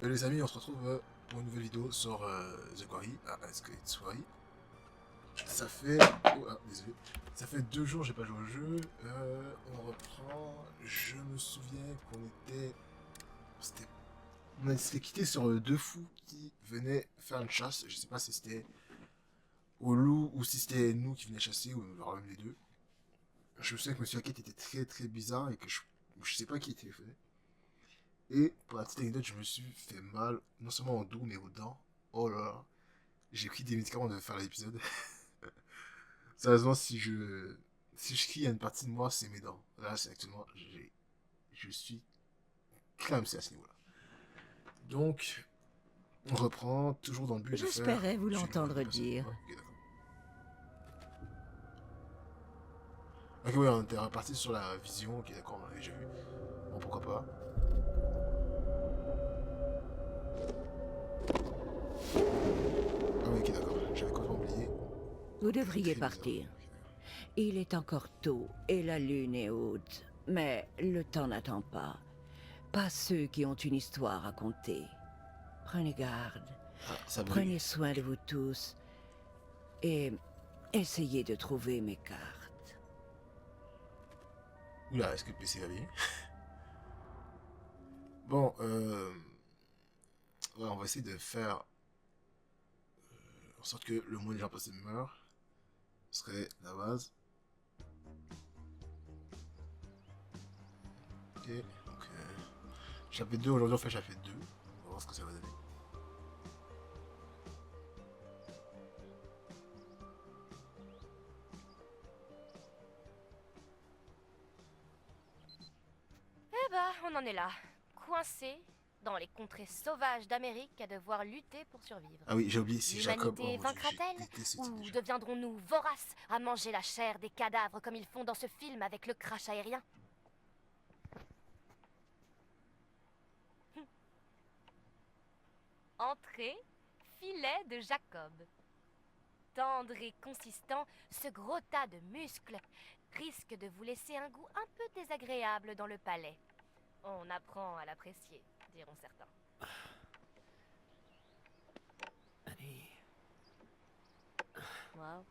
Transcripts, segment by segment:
Les amis, on se retrouve pour une nouvelle vidéo sur The Quarry, Escape Quarry. Ça fait... Oh, ah, désolé. Ça fait 2 jours que j'ai pas joué au jeu. On reprend. Je me souviens qu'on était... On s'était quitté sur 2 fous qui venaient faire une chasse. Je sais pas si c'était au loup ou si c'était nous qui venaient chasser, ou même les deux. Je me souviens que Monsieur Hackett était très très bizarre et que je sais pas qui téléphonait. Et pour la petite anecdote, je me suis fait mal, non seulement au dos, mais aux dents. Oh là là. J'ai pris des médicaments de faire l'épisode. Sérieusement, si je crie à une partie de moi, c'est mes dents. Là, c'est actuellement, je suis clamsé à ce niveau-là. Donc, on reprend, toujours dans le but de faire... J'espérais vous tuer le moins de l'entendre personnes. dire. Ouais, ok, d'accord. Ok, oui, on était reparti sur la vision. Ok, d'accord, on l'a déjà vu. Bon, pourquoi pas. Ah oui, ok, d'accord. J'avais complètement oublié. Vous devriez Très partir. bizarre. Ok, d'accord. Il est encore tôt et la lune est haute. Mais le temps n'attend pas. Pas ceux qui ont une histoire à conter. Prenez garde. Ah, ça brûle. Prenez soin de vous tous. Et essayez de trouver mes cartes. Oula, est-ce que le PC va bien? Bon, ouais, on va essayer de faire en sorte que le moins de gens possible meurent. Ce serait la base. Ok, donc chapitre 2, aujourd'hui on fait chapitre 2. On va voir ce que ça va donner. Eh ben, on en est là, coincé dans les contrées sauvages d'Amérique à devoir lutter pour survivre. Ah oui, j'ai oublié si Jacob... L'humanité Oh mon dieu, j'ai vaincra-t-elle détesté ce type ou de jeu. deviendrons-nous voraces à manger la chair des cadavres comme ils font dans ce film avec le crash aérien? Entrée, filet de Jacob. Tendre et consistant, ce gros tas de muscles risque de vous laisser un goût un peu désagréable dans le palais. On apprend à l'apprécier, diront certains. Allez. Wow.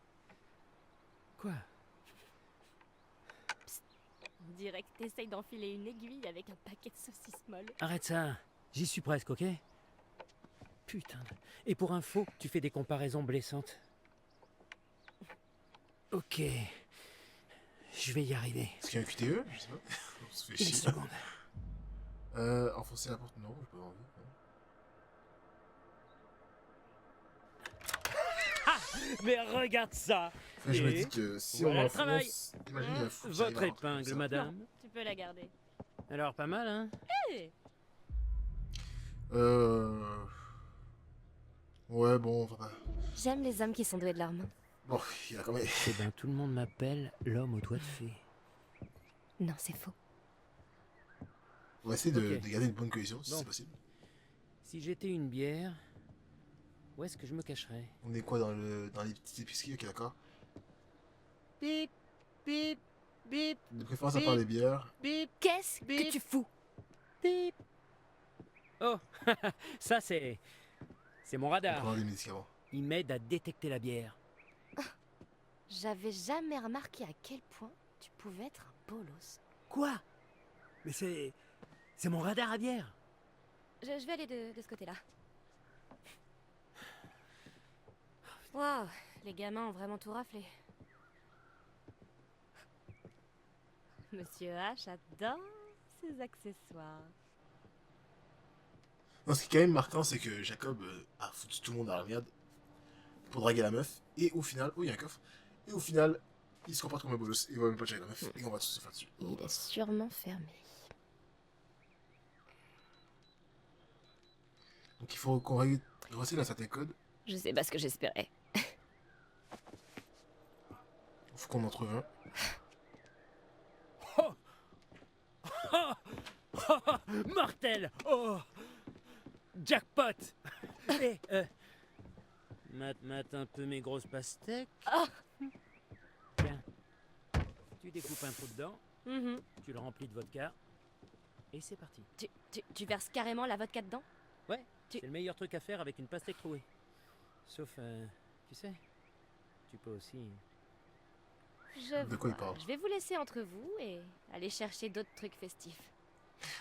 Quoi? On dirait que t'essayes d'enfiler une aiguille avec un paquet de saucisses molles. Arrête ça. J'y suis presque, ok? Putain. Et pour info, tu fais des comparaisons blessantes. Ok. Je vais y arriver. Est-ce qu'il y a un QTE? Je sais pas. On se fait Une chier. seconde. Enfoncer la porte, non, j'ai pas envie. Mais regarde ça. Enfin, je me Et dis que si voilà on le travail. enfonce... Imagine, il y a un fou qui Votre arrive à rentrer comme épingle, ça. madame. Tu peux la garder. Alors, pas mal, hein? Euh... Ouais, bon, enfin... J'aime les hommes qui sont doués de leurs mains. Bon, il a quand même... Eh ben, tout le monde m'appelle l'homme aux doigts de fée. Non, c'est faux. On va essayer Ok. de garder une bonne cohésion, si Bon. c'est possible. Si j'étais une bière, où est-ce que je me cacherais? On est quoi dans les petites épiceries? Ok, d'accord. Bip, bip, bip, De préférence à part les bières. bip, Qu'est-ce que Bip. tu fous? bip. Oh, ça c'est mon On radar. prend des médicaments. Il m'aide à détecter la bière. J'avais jamais remarqué à quel point tu pouvais être un bolos. Quoi? Mais c'est mon radar à bière. Je vais aller de ce côté-là. Waouh, les gamins ont vraiment tout raflé. Monsieur H adore ses accessoires. Non, ce qui est quand même marquant, c'est que Jacob a foutu tout le monde dans la merde pour draguer la meuf. Et au final... Oh, il y a un coffre. Et au final, il se comporte comme un bolos. Il va même pas checker la meuf. Et on va tous se faire dessus. Il est sûrement fermé. Donc il faut qu'on réussisse dans certains codes. Je sais pas ce que j'espérais. Il faut qu'on en trouve un. Oh, oh, oh, mortel. Oh, jackpot. Eh, mate un peu mes grosses pastèques. Oh. Tiens, tu découpes un trou dedans, Mhm. tu le remplis de vodka, et c'est parti. Tu verses carrément la vodka dedans? Ouais, Tu- c'est le meilleur truc à faire avec une pastèque trouée. Sauf, tu sais, tu peux aussi... Je De quoi il vois. parle? Je vais vous laisser entre vous et aller chercher d'autres trucs festifs.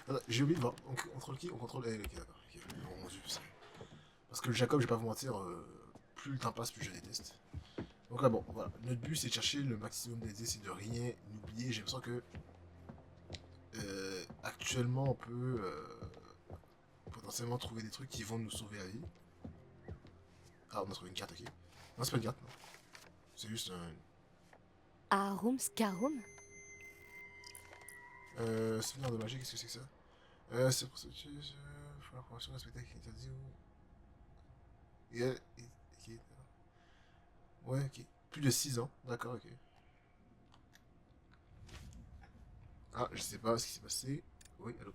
Attends, j'ai oublié de voir. On contrôle qui? On contrôle. Ok, d'accord. Ok. Bon, mon Dieu, parce que le Jacob, je vais pas vous mentir, plus le temps passe, plus je déteste. Donc là, bon, voilà. Notre but, c'est de chercher le maximum d'aider, c'est de rien oublier. J'ai l'impression que actuellement, on peut potentiellement trouver des trucs qui vont nous sauver la vie. Ah, on a trouvé une carte, ok. Non, c'est pas une carte, non. C'est juste un. Arum Scarum? Souvenir de magie, qu'est-ce que c'est que ça? C'est pour ça que faut la promotion d'un spectacle interdit ou. Ok. Ouais, ok. Plus de 6 ans, d'accord, ok. Ah, je sais pas ce qui s'est passé. Oui, allô.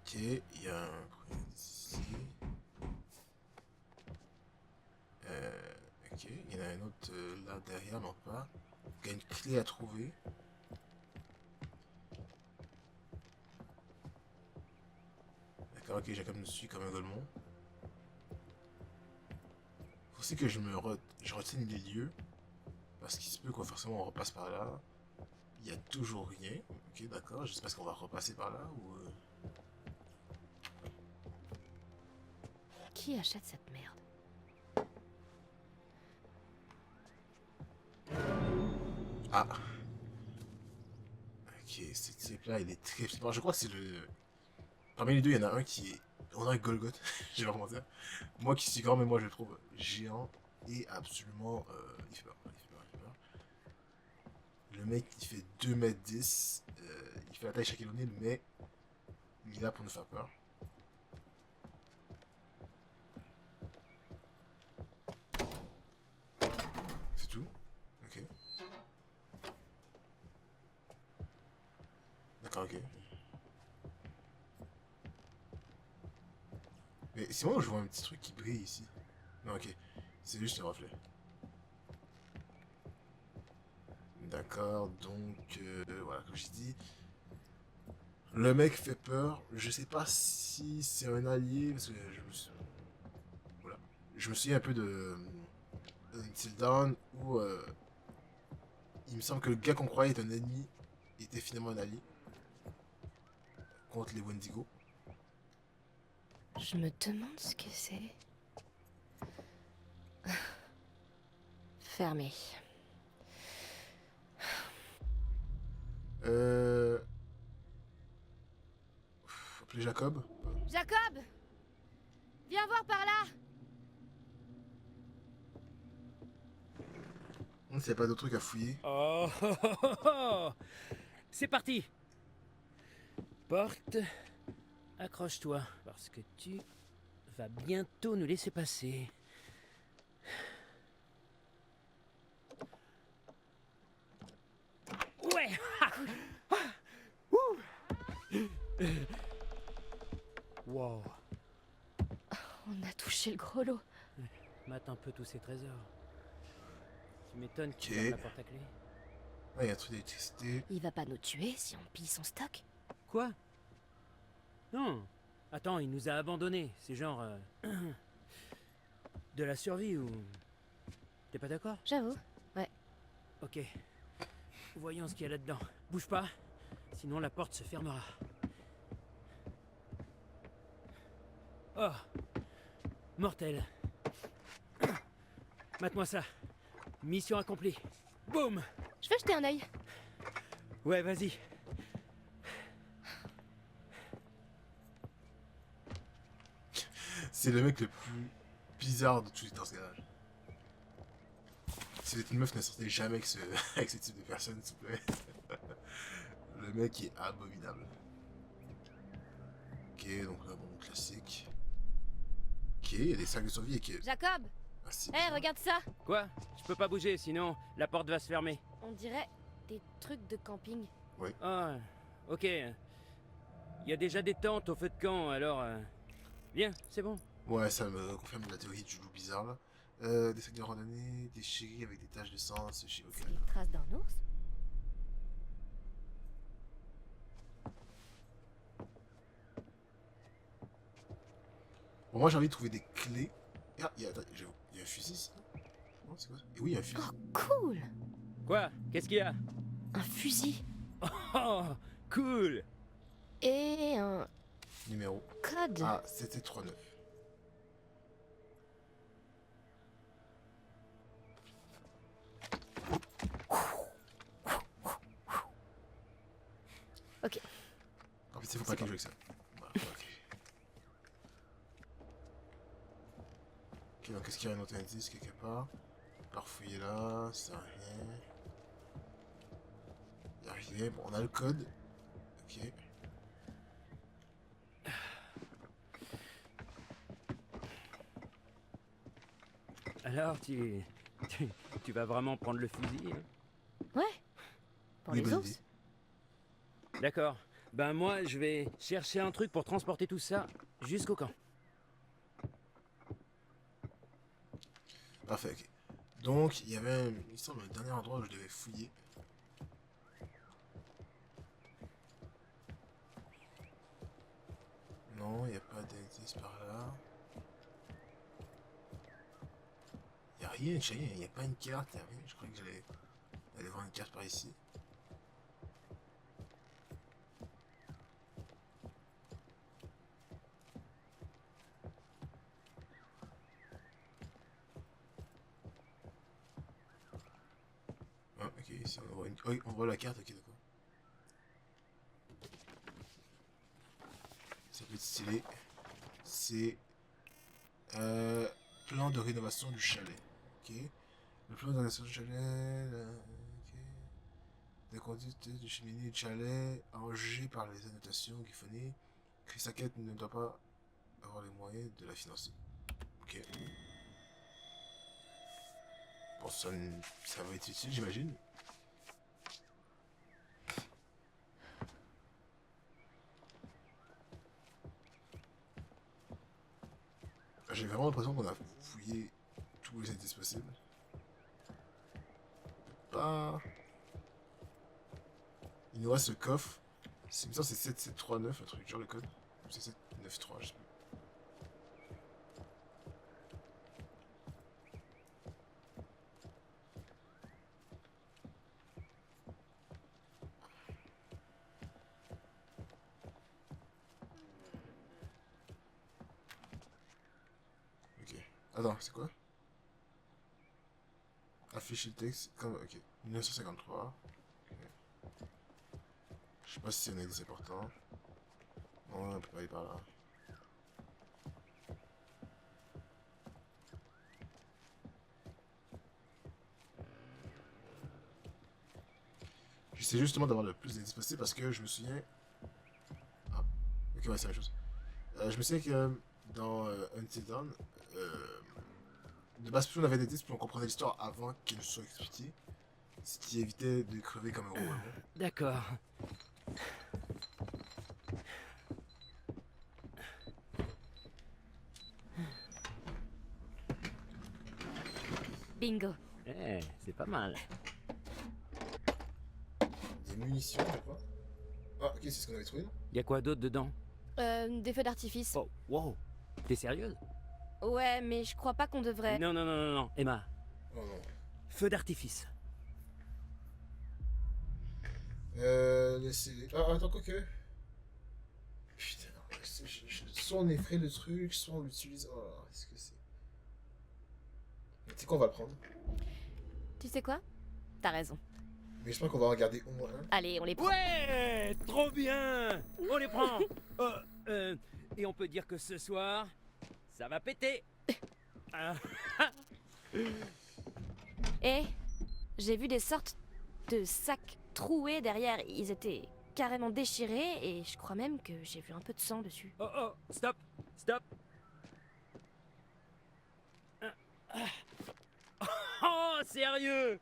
Ok, il y a un premier ici. Ok, il y en a un autre là derrière, non pas. Il y a une clé à trouver. D'accord, ok, Jacob me suit comme un golemon. Faut aussi que je retienne les lieux. Parce qu'il se peut qu'on forcément on repasse par là. Il y a toujours rien. Ok, d'accord, je sais pas si on va repasser par là ou. Qui achète cette merde? Ah! Ok, ce type-là, il est très flippant. Je crois que c'est le. Parmi les deux, il y en a un qui est. On a un Golgoth, je vais pas mentir. Moi qui suis grand, mais moi je le trouve géant et absolument. Il fait peur, il fait peur, il fait peur. Le mec, il fait 2 m 10. Il fait la taille Shaquille O'Neal, mais il est là pour nous faire peur. C'est tout? Ok. D'accord, ok. Mais c'est moi où je vois un petit truc qui brille ici. Non, ok. C'est juste un reflet. D'accord, donc voilà, comme j'ai dit, le mec fait peur. Je sais pas si c'est un allié, parce que voilà. Je me souviens un peu de Until Dawn, où il me semble que le gars qu'on croyait être un ennemi était finalement un allié contre les Wendigo. Je me demande ce que c'est. Fermé. Euh... Appelez Jacob. Jacob! Viens voir par là! S'il n'y a pas d'autres trucs à fouiller. Oh, oh, oh, oh, oh. C'est parti. Porte, accroche-toi, parce que tu vas bientôt nous laisser passer. Ouais. Wow. On a touché le gros lot. Mate un peu tous ces trésors. Tu m'étonnes qu'il Ok. ferme la porte à clé. Ah, il y a un truc d'électricité. Il va pas nous tuer si on pille son stock? Quoi? Non. Attends, il nous a abandonnés. C'est genre... de la survie ou... T'es pas d'accord? J'avoue. Ouais. Ok. Voyons ce qu'il y a là-dedans. Bouge pas, sinon la porte se fermera. Oh! Mortel. Mate-moi ça. Mission accomplie. Boum! Je vais jeter un œil. Ouais, vas-y. C'est le mec le plus bizarre de tous dans ce garage. Si vous êtes une meuf, ne sortez jamais avec avec ce type de personne, s'il vous plaît. Le mec est abominable. Ok, donc là, bon, classique. Ok, il y a des sacs de survie et que. Jacob! Ah, c'est Hé, bizarre. regarde ça! Quoi? Je peux pas bouger, sinon la porte va se fermer. On dirait des trucs de camping. Ah, ok. Il y a déjà des tentes au feu de camp, alors... Viens, c'est bon. Ouais, ça me confirme la théorie du loup bizarre là. Des sacs de randonnée, des chéris avec des taches de sang, c'est chier. Ok, C'est les traces d'un ours? Bon, moi j'ai envie de trouver des clés. Ah, attends, il y a un fusil ici. Non, c'est quoi ça? Et oui, il y a un fusil. Oh, cool! Quoi? Qu'est-ce qu'il y a? Un fusil. Oh, cool! Et un Numéro. code. Ah, c'était 39. Ok. En fait, il faut pas qu'elle joue avec ça. Voilà, ok. Ok, donc est-ce qu'il y a un autre indice quelque part? Parfouiller là, ça rien. Il a rien. Bon, on a le code. Ok. Alors, tu vas vraiment prendre le fusil, hein? Ouais. Pour Oui, les bonne ours. idée. D'accord. Ben moi, je vais chercher un truc pour transporter tout ça jusqu'au camp. Parfait, ok. Donc, il y avait il semble un dernier endroit où je devais fouiller. Non, il n'y a pas d'indice par là. Il n'y a rien, il n'y a pas une carte, il n'y a rien. Je croyais que j'allais aller voir une carte par ici. Ah, ok, ici on voit, oui, on voit la carte, ok, d'accord. Ça peut être stylé. C'est plan de rénovation du chalet. Ok. Le plan de rénovation du chalet. Ok. Des conduites du cheminée du chalet arrangé par les annotations griffonnées. Chris Sackett ne doit pas avoir les moyens de la financer. Ok. Bon, ça va être utile, j'imagine. J'ai vraiment l'impression qu'on a fouillé tous les indices possibles. Pas. Il nous reste le coffre. C'est 7739, un truc, genre le code. 7793, je sais plus. Ok. Attends, c'est quoi? Afficher le texte. Comme, ok. 1953. Ok. Je sais pas si c'est un indice important. Non, on peut pas aller par là. J'essaie justement d'avoir le plus d'indices possible parce que je me souviens. Ah, ok, ouais, c'est la même chose. Je me souviens que dans Until Dawn, de base, plus on avait des indices, plus on comprenait l'histoire avant qu'elle nous soit expliquée. Ce qui évitait de crever comme un robot. D'accord. Bingo. Eh, c'est pas mal. Des munitions, je crois. Ah, ok, c'est ce qu'on avait trouvé, non? Y a quoi d'autre dedans? Des feux d'artifice. Oh, wow. T'es sérieuse? Ouais, mais je crois pas qu'on devrait. Non, non, non, non, non. Emma, Oh non. feu d'artifice. Laissez-les. Ah, attends, quoi que. Putain, soit on effraie le truc, soit on l'utilise. Oh, est-ce que c'est. Tu sais quoi, on va le prendre. Tu sais quoi? T'as raison. Mais je pense qu'on va en garder au moins un. Allez, on les prend. Ouais, trop bien. On les prend. Et on peut dire que ce soir, ça va péter. Ah, Et j'ai vu des sortes de sacs troués derrière. Ils étaient carrément déchirés et je crois même que j'ai vu un peu de sang dessus. oh, oh, stop, stop. Oh, sérieux?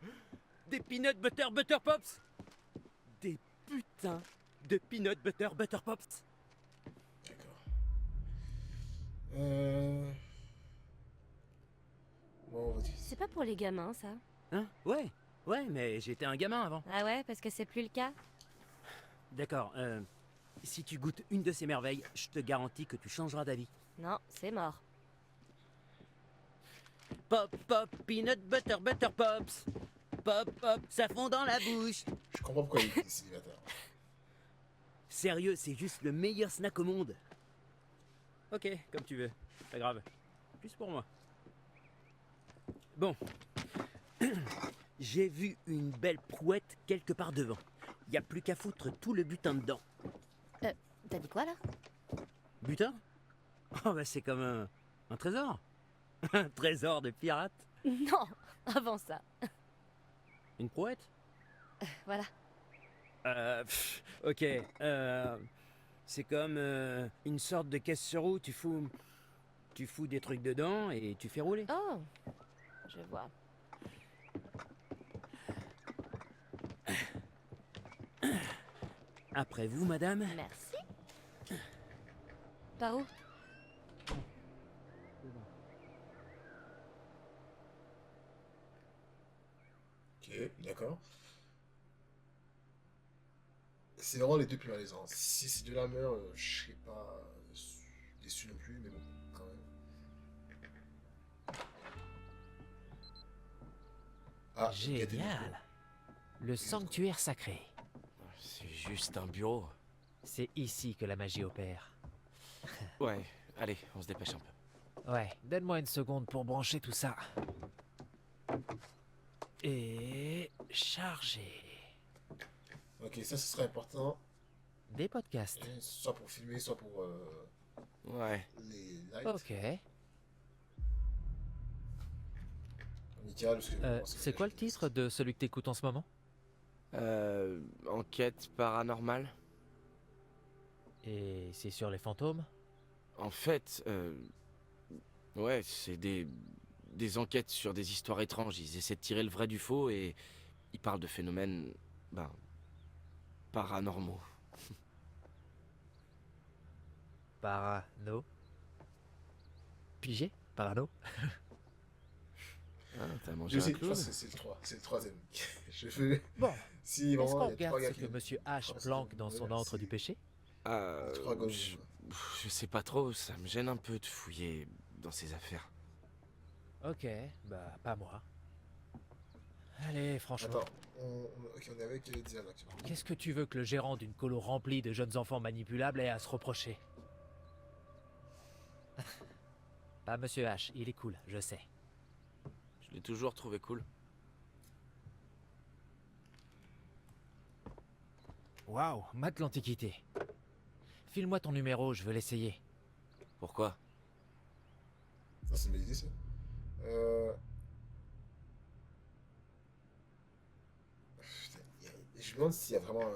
Des peanut butter pops? Des putains de peanut butter pops? D'accord. Bon, on va dire. C'est pas pour les gamins, ça? Hein? Ouais, ouais, mais j'étais un gamin avant. Ah ouais, parce que c'est plus le cas? D'accord, si tu goûtes une de ces merveilles, je te garantis que tu changeras d'avis. Non, c'est mort. Pop, pop, peanut butter, butter pops. Pop, pop, ça fond dans la bouche. Je comprends pourquoi il est célibataire. Sérieux, c'est juste le meilleur snack au monde. Ok, comme tu veux. Pas grave. Plus pour moi. Bon. J'ai vu une belle prouette quelque part devant. Y a plus qu'à foutre tout le butin dedans. T'as dit quoi là? Butin? Oh bah c'est comme un trésor. Un trésor de pirate. Non, avant ça. Une prouette? Voilà. Ok. C'est comme une sorte de caisse sur roue. Tu fous des trucs dedans et tu fais rouler. Oh, je vois. Après vous, madame. Merci. Par où? Ok, d'accord. C'est vraiment les deux plus malaisants. Si ces deux-là meurent, je serais pas déçu non plus, mais bon, quand même. Ah, il y a des Génial. Le sanctuaire sacré. C'est juste un bureau. C'est ici que la magie opère. Ouais, allez, on se dépêche un peu. Ouais, donne-moi une seconde pour brancher tout ça. Et charger. Ok, ça, ce serait important, Des podcasts. soit pour filmer, soit pour Ouais. les lights. Ok. Nickel, parce que bon, C'est quoi le titre de celui que t'écoutes en ce moment? Enquête paranormale. Et c'est sur les fantômes? En fait, ouais, c'est des enquêtes sur des histoires étranges. Ils essaient de tirer le vrai du faux et ils parlent de phénomènes, ben, paranormaux. Parano. Pigé? Parano? Ah, t'as Je mangé sais, un je clown? pense que c'est le 3, c'est le troisième. Je fais... Bon, Si, est-ce vraiment, qu'on il y a regarde trois gars ce qui... que Monsieur H trois planque dans son secondes, antre du si. péché? Trois gars, Je sais pas trop, ça me gêne un peu de fouiller dans ces affaires. Ok, bah pas moi. Allez, franchement. Attends, ok, on est avec Diane actuellement. Qu'est-ce que tu veux que le gérant d'une colo remplie de jeunes enfants manipulables ait à se reprocher? Pas Monsieur H, il est cool, je sais. Je l'ai toujours trouvé cool. Waouh, mate l'Antiquité. File-moi ton numéro, je veux l'essayer. Pourquoi? Ça, c'est une belle idée, ça. Putain, je me demande s'il y a vraiment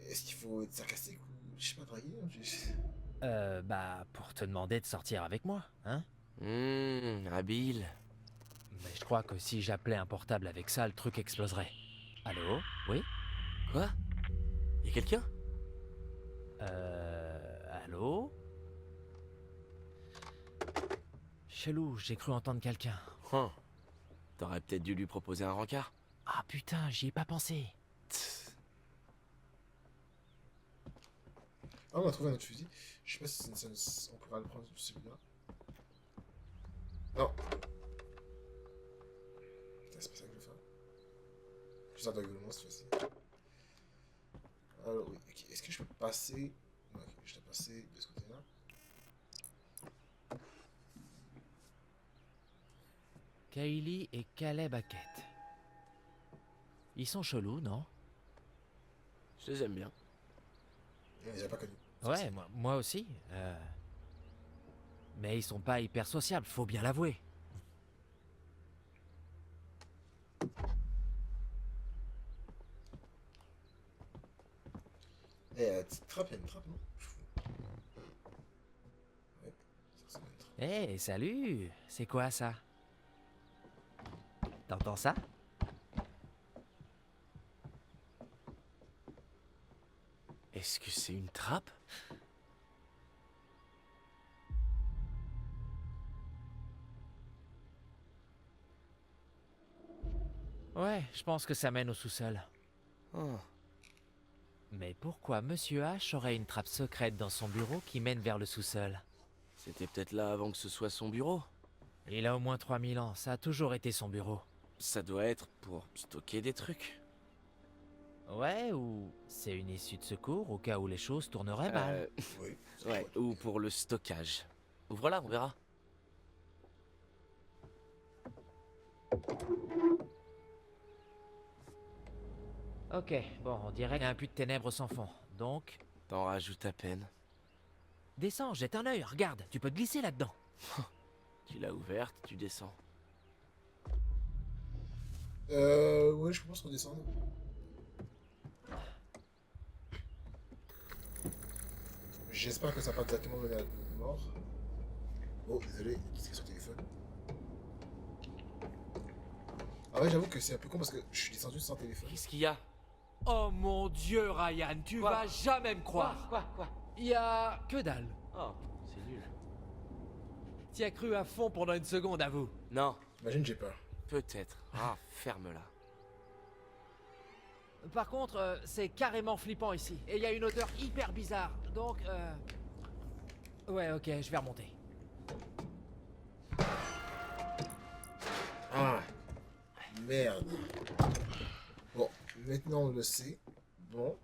est-ce qu'il faut être sarcastique ou... Je sais pas, draguer, hein, Bah, pour te demander de sortir avec moi, hein? Habile. Mais je crois que si j'appelais un portable avec ça, le truc exploserait. Allô? Oui? Quoi? Y'a quelqu'un? Allô? Chelou, j'ai cru entendre quelqu'un. Huh. T'aurais peut-être dû lui proposer un rencard. Ah putain, j'y ai pas pensé. Tss. Ah, on a trouvé un autre fusil. Je sais pas si on pourra le prendre celui-là. Non. Putain, c'est pas ça que je veux faire. Je sors d'aigulement cette fois-ci. Alors, oui, ok. Est-ce que je peux passer... Non, ok, je dois passer de ce côté-là. Kaylee et Caleb Hackett. Ils sont chelous, non? Je les aime bien. On les a pas connus. Ouais, moi aussi. Mais ils sont pas hyper sociables, faut bien l'avouer. Eh, la petite trappe, il y a une trappe, non? Ouais, ça ressemble à une trappe. Hé, salut! C'est quoi ça? T'entends ça? Est-ce que c'est une trappe? Ouais, je pense que ça mène au sous-sol. Oh. Mais pourquoi Monsieur H aurait une trappe secrète dans son bureau qui mène vers le sous-sol? C'était peut-être là avant que ce soit son bureau. Il a au moins 3000 ans, ça a toujours été son bureau. Ça doit être pour stocker des trucs. Ouais, ou c'est une issue de secours au cas où les choses tourneraient mal. Oui. Ouais, ou pour le stockage. Ouvre-la, on verra. Ok, bon, on dirait qu'il y a un puits de ténèbres sans fond. Donc, T'en rajoutes à peine. descends, jette un œil, regarde, tu peux te glisser là-dedans. Tu l'as ouverte, tu descends. Ouais, je pense redescendre. J'espère que ça va pas directement mener à la mort. Oh, désolé, qu'est-ce qu'il y a sur le téléphone? Ah ouais, j'avoue que c'est un peu con parce que je suis descendu sans téléphone. Qu'est-ce qu'il y a? Oh mon Dieu, Ryan, tu Quoi? vas jamais me croire. Quoi? Il y a que dalle. Oh, c'est nul. T'y as cru à fond pendant une seconde, avoue. Non, Imagine, j'ai peur. peut-être. Ah, ferme-la. Par contre, c'est carrément flippant ici. Et il y a une odeur hyper bizarre. Donc, ouais, ok, je vais remonter. Ah, merde. Bon, maintenant on le sait. Bon,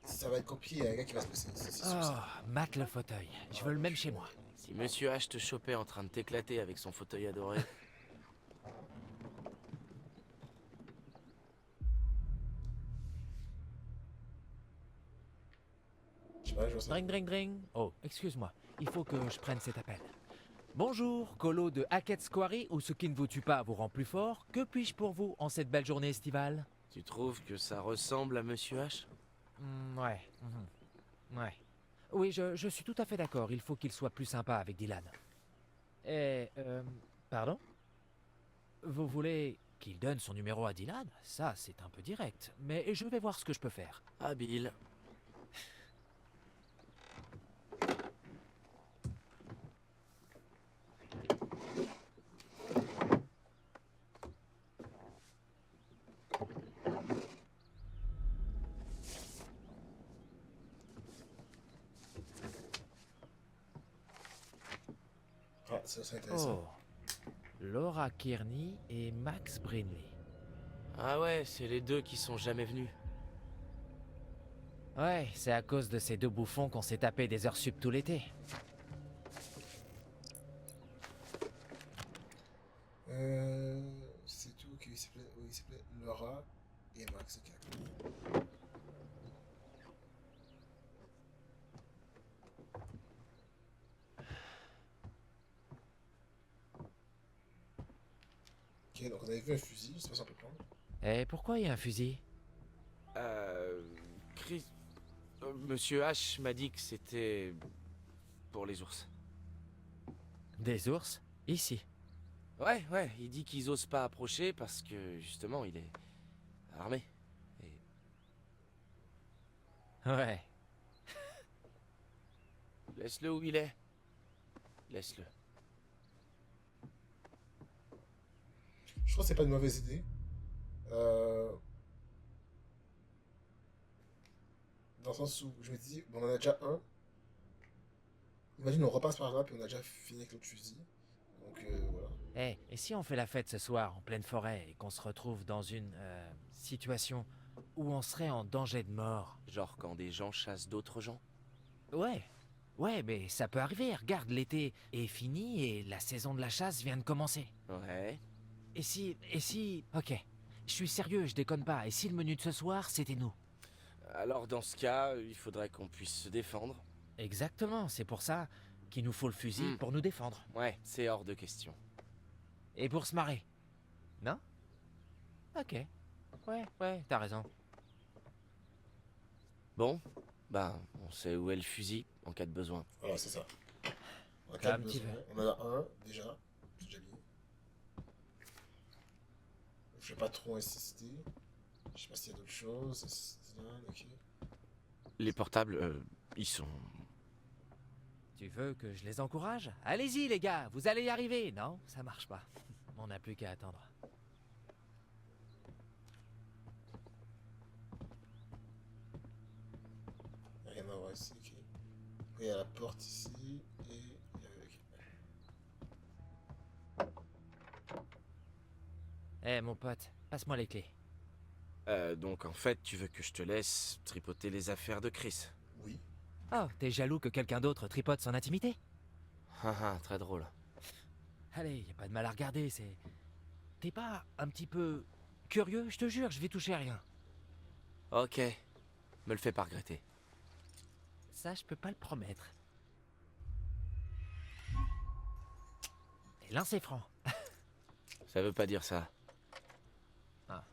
ça va être compliqué, il y a un gars qui va se passer. C'est sûr, Oh, ça. mate le fauteuil, je veux le même chez moi. Si Monsieur H te chopait en train de t'éclater avec son fauteuil adoré. Je sais pas, je vois ça. Dring, dring, dring. Oh, excuse-moi, il faut que je prenne cet appel. Bonjour, Colo de Hackett's Quarry, où ce qui ne vous tue pas vous rend plus fort. Que puis-je pour vous en cette belle journée estivale? Tu trouves que ça ressemble à Monsieur H? Ouais. Ouais. Oui, je suis tout à fait d'accord. Il faut qu'il soit plus sympa avec Dylan. Et, pardon? Vous voulez qu'il donne son numéro à Dylan? Ça, c'est un peu direct. Mais je vais voir ce que je peux faire. Habile. Ah, ça c'est intéressant. Oh. Laura Kearney et Max Brinley. Ah ouais, c'est les deux qui sont jamais venus. Ouais, c'est à cause de ces deux bouffons qu'on s'est tapé des heures sup tout l'été. C'est tout, ok, il s'appelait Laura et Max, ok. Ok, donc on avait vu un fusil, je sais pas si on peut prendre. Et pourquoi il y a un fusil? Chris... Monsieur H m'a dit que c'était... pour les ours. Des ours? Ici. Ouais, il dit qu'ils osent pas approcher parce que, justement, il est... armé. Et... Ouais. Laisse-le où il est. Laisse-le. Je crois que c'est pas une mauvaise idée. Dans le sens où je me dis, bon, on en a déjà un. Imagine, on repasse par là, puis on a déjà fini avec l'autre fusil. Donc voilà. Eh, et si on fait la fête ce soir en pleine forêt et qu'on se retrouve dans une situation où on serait en danger de mort? Genre quand des gens chassent d'autres gens. Ouais. Ouais, mais ça peut arriver. Regarde, l'été est fini et la saison de la chasse vient de commencer. Ouais. Et si... Ok. Je suis sérieux, je déconne pas. Et si le menu de ce soir, c'était nous? Alors dans ce cas, il faudrait qu'on puisse se défendre. Exactement, c'est pour ça qu'il nous faut le fusil pour nous défendre. Ouais, c'est hors de question. Et pour se marrer. Non? Ok. Ouais, t'as raison. Bon, ben, on sait où est le fusil en cas de besoin. Voilà, c'est ça. On a T'as un quatre petit besoins. On en a un, déjà. C'est déjà bien. Je vais pas trop insister. Je sais pas s'il y a d'autres choses. C'est là, ok. Les portables, ils sont... Tu veux que je les encourage? Allez-y les gars, vous allez y arriver. Non, ça marche pas. On n'a plus qu'à attendre. Rien à voir ici, ok. il y a la porte ici, et il y a... Eh, mon pote, passe-moi les clés. Donc en fait, tu veux que je te laisse tripoter les affaires de Chris. Oui. Oh, t'es jaloux que quelqu'un d'autre tripote son intimité? Haha, très drôle. Allez, y a pas de mal à regarder, c'est... T'es pas un petit peu... curieux? Je te jure, je vais toucher à rien. Ok, me le fais pas regretter. Ça, je peux pas le promettre. Et l'un, c'est franc. Ça veut pas dire ça. Ah.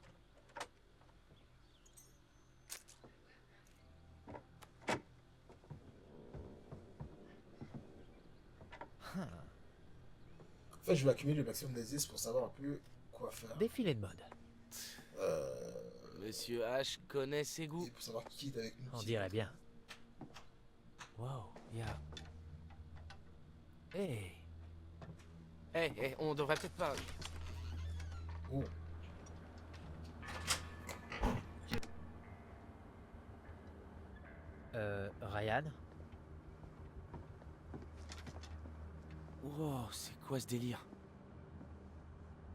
En fait, je vais accumuler le maximum d'indices pour savoir un peu quoi faire. Défilé de mode. Monsieur H connaît ses goûts. Et pour savoir qui est avec nous. On qui est dirait contre bien. Wow, y'a... Hey. On devrait peut-être pas... nous. Oh. Ryan? Wow, c'est quoi ce délire?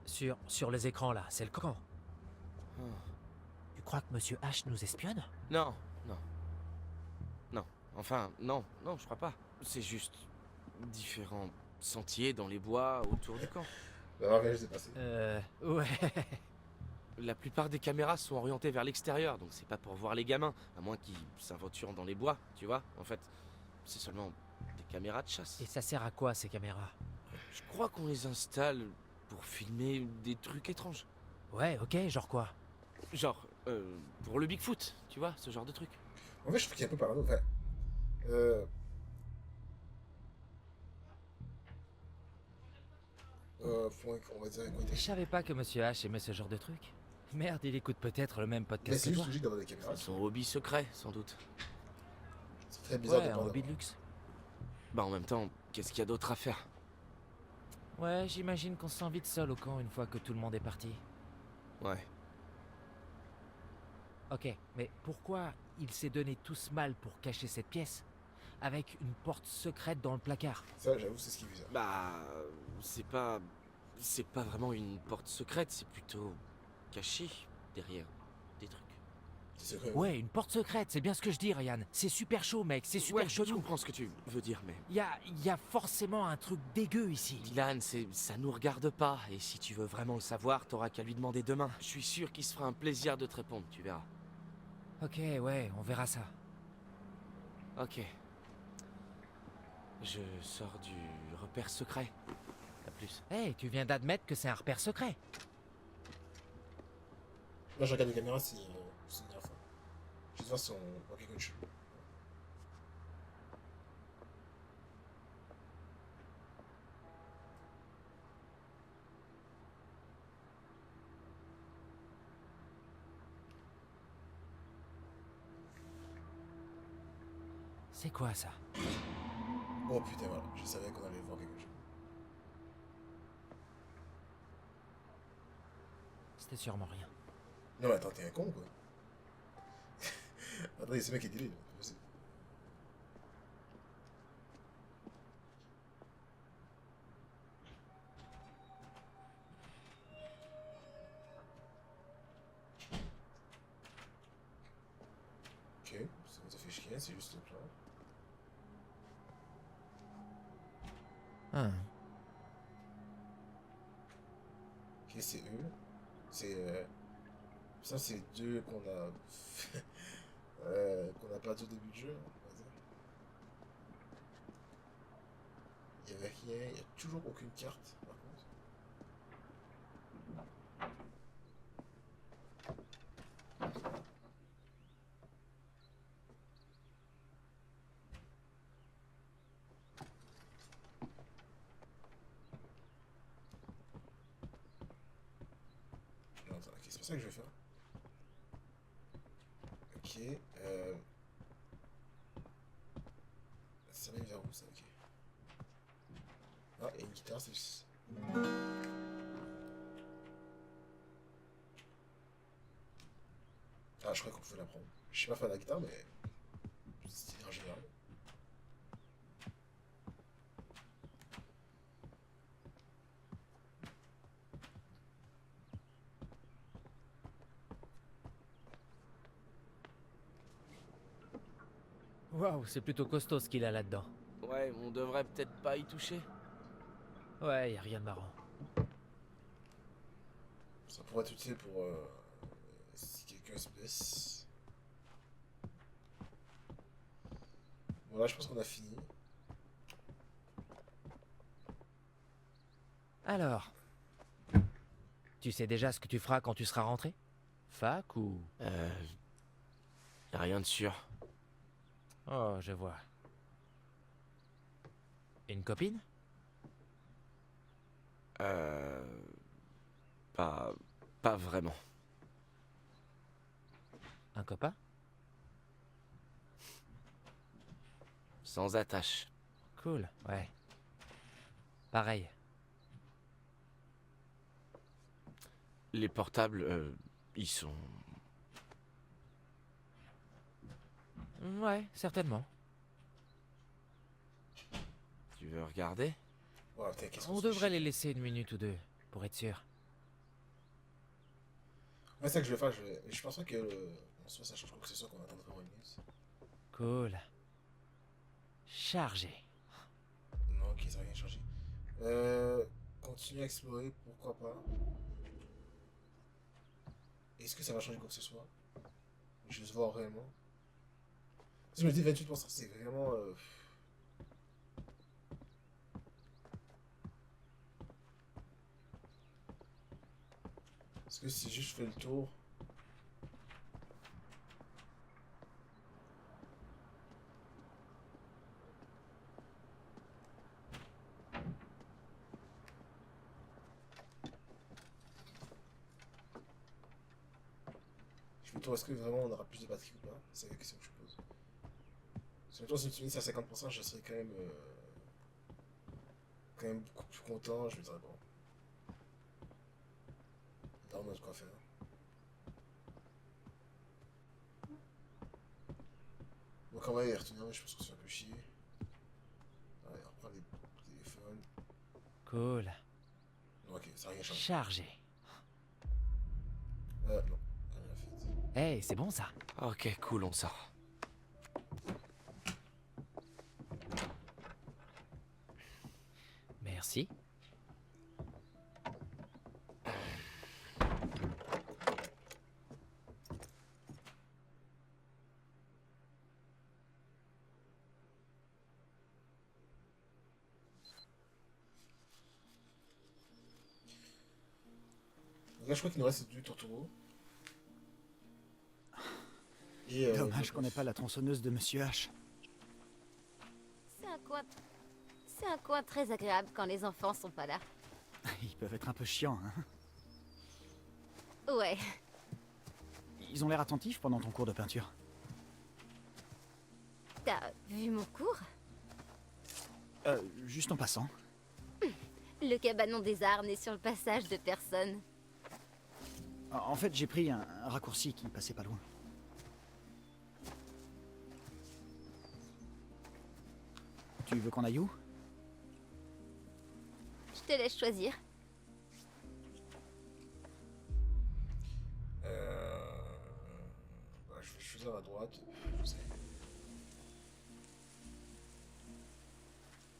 Sur les écrans, là, c'est le camp. Oh. Tu crois que Monsieur H nous espionne? Non, non. Non, enfin, non, je crois pas. C'est juste différents sentiers dans les bois autour du camp. On va voir rien s'est passé. Ouais. La plupart des caméras sont orientées vers l'extérieur, donc c'est pas pour voir les gamins, à moins qu'ils s'aventurent dans les bois, tu vois. En fait, c'est seulement des caméras de chasse. Et ça sert à quoi, ces caméras? Je crois qu'on les installe pour filmer des trucs étranges. Ouais, ok, genre quoi? Genre, pour le Bigfoot, tu vois, ce genre de truc. En fait, je trouve qu'il est un peu parano. Enfin, on va dire quoi. Je savais pas que Monsieur H aimait ce genre de truc. Merde, il écoute peut-être le même Mais podcast c'est que juste toi. logique d'avoir des caméras. C'est son hobby secret, sans doute. C'est très bizarre Ouais, de un parler. hobby de luxe. Bah en même temps, qu'est-ce qu'il y a d'autre à faire? Ouais, j'imagine qu'on se sent vite seul au camp une fois que tout le monde est parti. Ouais. Ok, mais pourquoi il s'est donné tout ce mal pour cacher cette pièce? Avec une porte secrète dans le placard. Ça, j'avoue, c'est ce qui est bizarre. Bah, c'est pas... C'est pas vraiment une porte secrète, c'est plutôt caché derrière des trucs. C'est secret. Ouais, une porte secrète, c'est bien ce que je dis, Ryan. C'est super chaud, mec, c'est super Ouais, je chelou. comprends ce que tu veux dire, mais... Y a forcément un truc dégueu ici. Dylan, ça nous regarde pas, et si tu veux vraiment le savoir, t'auras qu'à lui demander demain. Je suis sûr qu'il se fera un plaisir de te répondre, tu verras. Ok, ouais, on verra ça. Ok. Je sors du repère secret. À plus. Hey, tu viens d'admettre que c'est un repère secret. Moi, je regarde les caméras si c'est une dernière fois. Je vais voir si on voit quelque chose. C'est quoi ça? Oh putain, voilà, je savais qu'on allait voir quelque chose. C'était sûrement rien. Non, mais attends, t'es un con, quoi. Attends, c'est ce mec qui est délire. Ok, ça nous a fait chier, c'est juste le plan. Hein. Ok, c'est eux. C'est. Ça, c'est deux qu'on a. qu'on a perdu au début du jeu, on va dire. Il y avait rien, il n'y a toujours aucune carte, par contre. Non, attends, ok, c'est pas ça que je vais faire. Ok, ça mène vers où ça, ok. Ah, et une guitare, c'est juste. Ah, je crois qu'on pouvait la prendre. Je sais pas faire la guitare, mais. C'est en général. Waouh, c'est plutôt costaud ce qu'il a là-dedans. Ouais, on devrait peut-être pas y toucher. Ouais, y a rien de marrant. Ça pourrait être utile pour si quelqu'un se blesse. Bon là je pense qu'on a fini. Alors, tu sais déjà ce que tu feras quand tu seras rentré? Fac ou... Y a rien de sûr. Oh, je vois. Une copine? Pas vraiment. Un copain? Sans attache. Cool, ouais. Pareil. Les portables, ils sont... Ouais, certainement. Tu veux regarder? Ouais, putain, qu'est-ce On qu'on se devrait fait les laisser une minute ou deux, pour être sûr. Ouais, c'est ça que je vais faire. Je pense pas que en soi ça change quoi que ce soit qu'on attende vraiment une minute. Cool. Chargé. Non, ok, ça n'a rien changé. Continuer à explorer, pourquoi pas. Est-ce que ça va changer quoi que ce soit? Je vais se voir réellement. Si je me dis 28%, c'est vraiment. Est-ce que si juste je fais le tour. Je fais le tour, est-ce que vraiment on aura plus de batterie ou pas? C'est la question que je pose. Parce que si tu finis à 50%, je serais quand même beaucoup plus content. Je me dirais bon. Là, on a de quoi faire. Donc on va y retenir, mais je pense qu'on se fait un peu chier. Allez, on reprend les téléphones. Cool. Non, ok, ça n'a rien changé. Chargé. Non, rien fait. Hey, c'est bon ça. Ok, cool, on sort. Merci. Donc là, je crois qu'il nous reste du tourtereau. Et, Dommage qu'on n'ait pas la tronçonneuse de Monsieur H. C'est un coin... C'est un coin très agréable quand les enfants sont pas là. Ils peuvent être un peu chiants, hein. Ouais, Ils ont l'air attentifs pendant ton cours de peinture. t'as vu mon cours? Juste en passant. Le cabanon des arts n'est sur le passage de personne. En fait, j'ai pris un raccourci qui passait pas loin. Tu veux qu'on aille où? Je te laisse choisir. Bah, je vais choisir à droite. Je sais.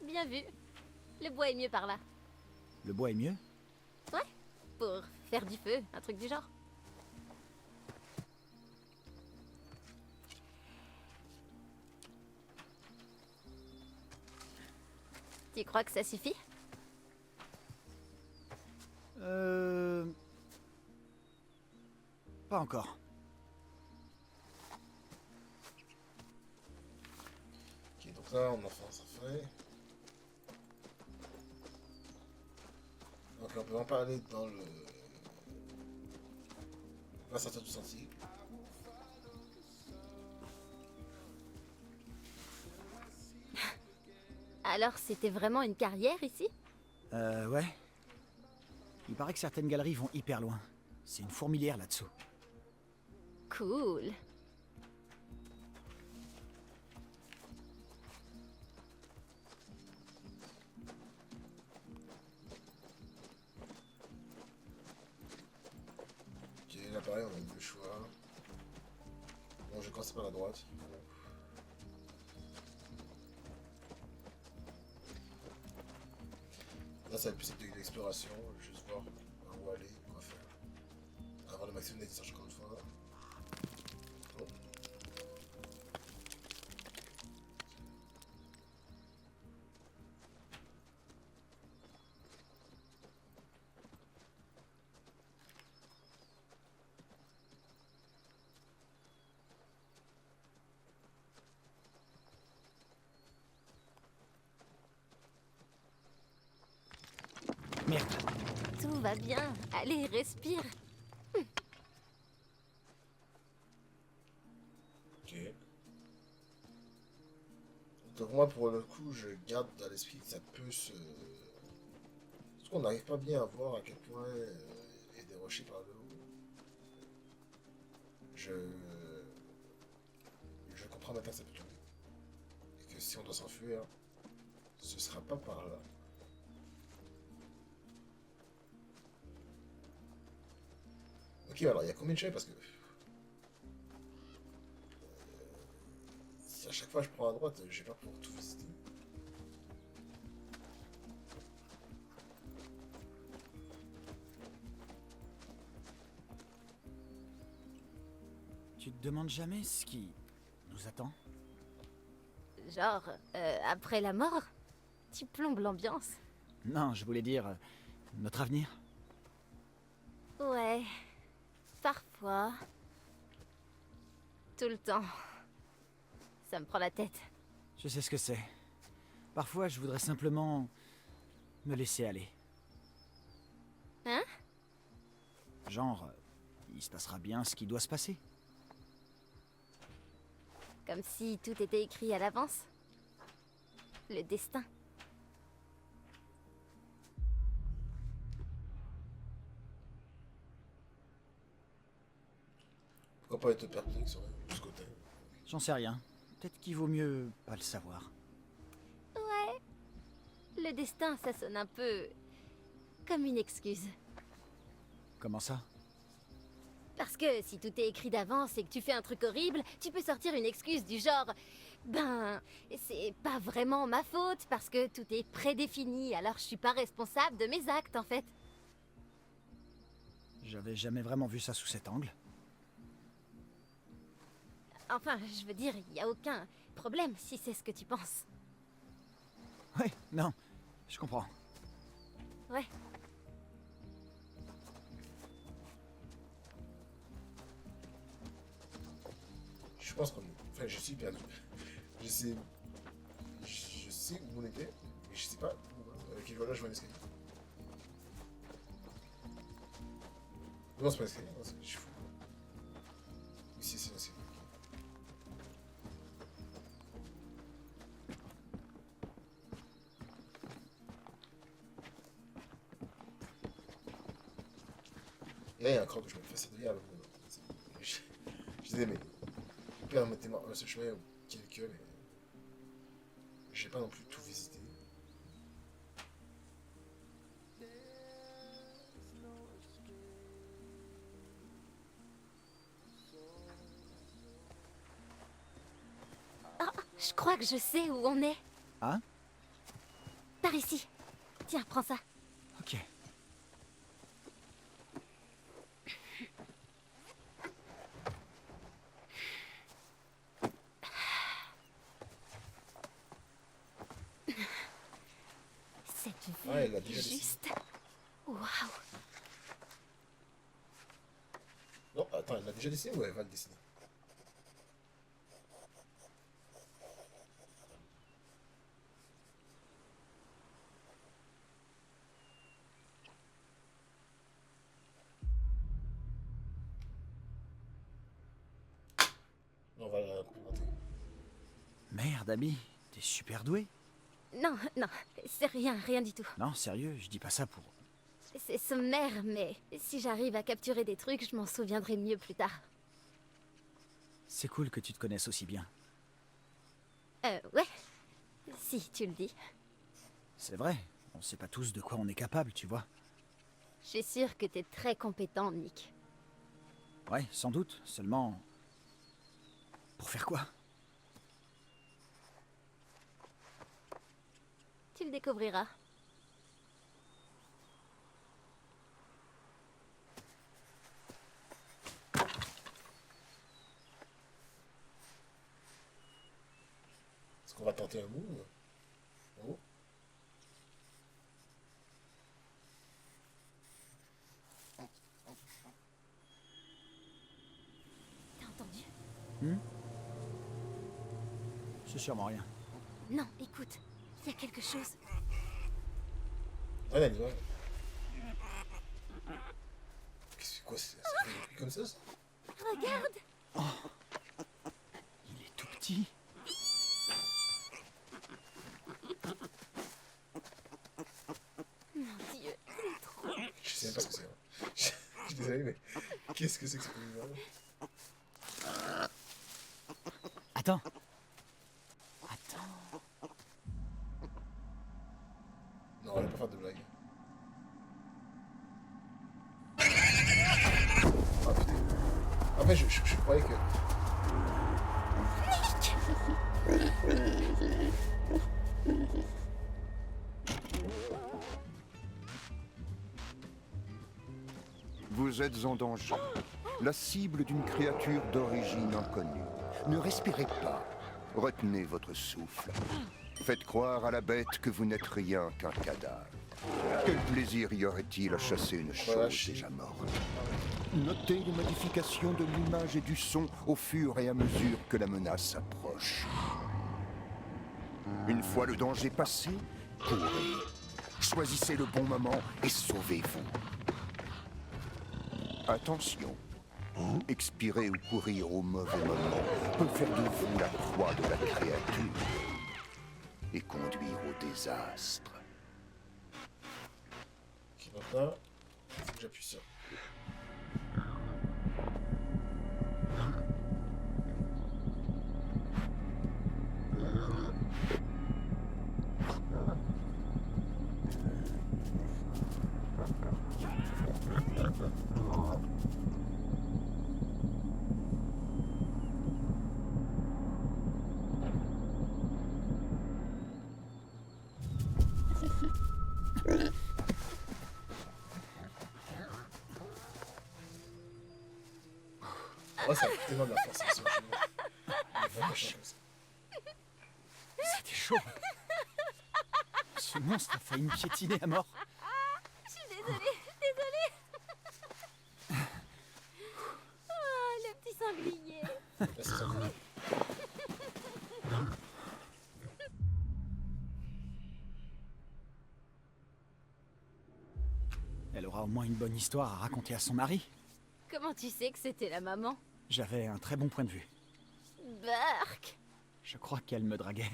Bien vu. Le bois est mieux par là. Le bois est mieux? Pour faire du feu, un truc du genre. Tu crois que ça suffit? Pas encore. Ok, donc là, on a fait ça fait. Donc on peut en parler dans le... la sortie du sentier. Alors, c'était vraiment une carrière ici? Ouais. Il paraît que certaines galeries vont hyper loin. C'est une fourmilière là-dessous. Cool. Ok, là pareil, on a deux choix. Bon, je commence par la droite. Là, ça va être plus de l'exploration, juste voir où aller, quoi faire. Avoir le maximum d'exercice encore une fois. Bon. Merde. Tout va bien. Allez, respire. Ok. Donc moi, pour le coup, je garde à l'esprit que ça peut se... Parce qu'on n'arrive pas bien à voir à quel point il y a des rochers par le haut. Je comprends maintenant que ça peut tomber. Et que si on doit s'enfuir, ce sera pas par là. Ok, alors il y a combien de chemins? Parce que si à chaque fois je prends à droite, j'ai pas pour tout visiter. Tu te demandes jamais ce qui nous attend? Genre, après la mort, tu plombes l'ambiance. Non, je voulais dire notre avenir. Ouais, parfois. Tout le temps. Ça me prend la tête. Je sais ce que c'est. Parfois, je voudrais simplement me laisser aller. Hein? Genre, il se passera bien ce qui doit se passer. Comme si tout était écrit à l'avance. Le destin. Pourquoi pas être perplexe sur ce côté? J'en sais rien. Peut-être qu'il vaut mieux pas le savoir. Ouais. Le destin, ça sonne un peu comme une excuse. Comment ça? Parce que si tout est écrit d'avance et que tu fais un truc horrible, tu peux sortir une excuse du genre... Ben, c'est pas vraiment ma faute parce que tout est prédéfini, alors je suis pas responsable de mes actes en fait. J'avais jamais vraiment vu ça sous cet angle. Enfin, je veux dire, il y a aucun problème si c'est ce que tu penses. Ouais, non, je comprends. Ouais. Je pense qu'on... Enfin, je suis perdu. Je sais... Je sais où on était, mais je sais pas où... Ok, voilà, je vois l'escalier. Non, c'est pas l'escalier, non, je suis fou. Ici, c'est l'escalier. Et là, il y a un cran que je me fais, ça devient un peu... Je disais, mais... Permettez-moi ce chemin ou quelques, mais... J'ai pas non plus tout visité. Ah, je crois que je sais où on est. Hein? Par ici. Tiens, prends ça. Ok. Cette vue Ah, elle a est déjà dessiné. juste... Waouh. Non, attends, elle l'a déjà dessiné ou elle va le dessiner? On va la présenter. Merde, Abby, t'es super doué. Non, non, c'est rien, rien du tout. Non, sérieux, je dis pas ça pour... C'est sommaire, mais si j'arrive à capturer des trucs, je m'en souviendrai mieux plus tard. C'est cool que tu te connaisses aussi bien. Ouais. Si tu le dis. C'est vrai, on sait pas tous de quoi on est capable, tu vois. Je suis sûre que t'es très compétent, Nick. Ouais, sans doute, seulement... Pour faire quoi? Tu le découvriras. tenter un move. Oh. T'as entendu? C'est sûrement rien. Non, écoute, il y a quelque chose. Ouais, elle y va. Qu'est-ce que quoi, ça fait des bruits comme ça? Regarde! Il est tout petit. Mon Dieu, il est trop... Je sais même pas ce que c'est. Hein. Je suis désolé, mais qu'est-ce que c'est que ce bruit? Attends. Attends. Non, elle va pas faire de blague. Ah putain. En fait, je croyais que... Vous êtes en danger. La cible d'une créature d'origine inconnue. Ne respirez pas. Retenez votre souffle. Faites croire à la bête que vous n'êtes rien qu'un cadavre. Quel plaisir y aurait-il à chasser une chose déjà morte? Notez les modifications de l'image et du son au fur et à mesure que la menace approche. Une fois le danger passé, courez. Choisissez le bon moment et sauvez-vous. Attention, expirer ou courir au mauvais moment peut faire de vous la proie de la créature et conduire au désastre. Ok, maintenant, il faut que j'appuie sur. Oh, ça fait tellement de la force, ça, C'était chaud. Ce monstre a failli me piétiner à mort. Je suis désolée, désolée. Oh, le petit sanglier. Là, c'est ça. Elle aura au moins une bonne histoire à raconter à son mari. Comment tu sais que c'était la maman? J'avais un très bon point de vue. Burk. Je crois qu'elle me draguait.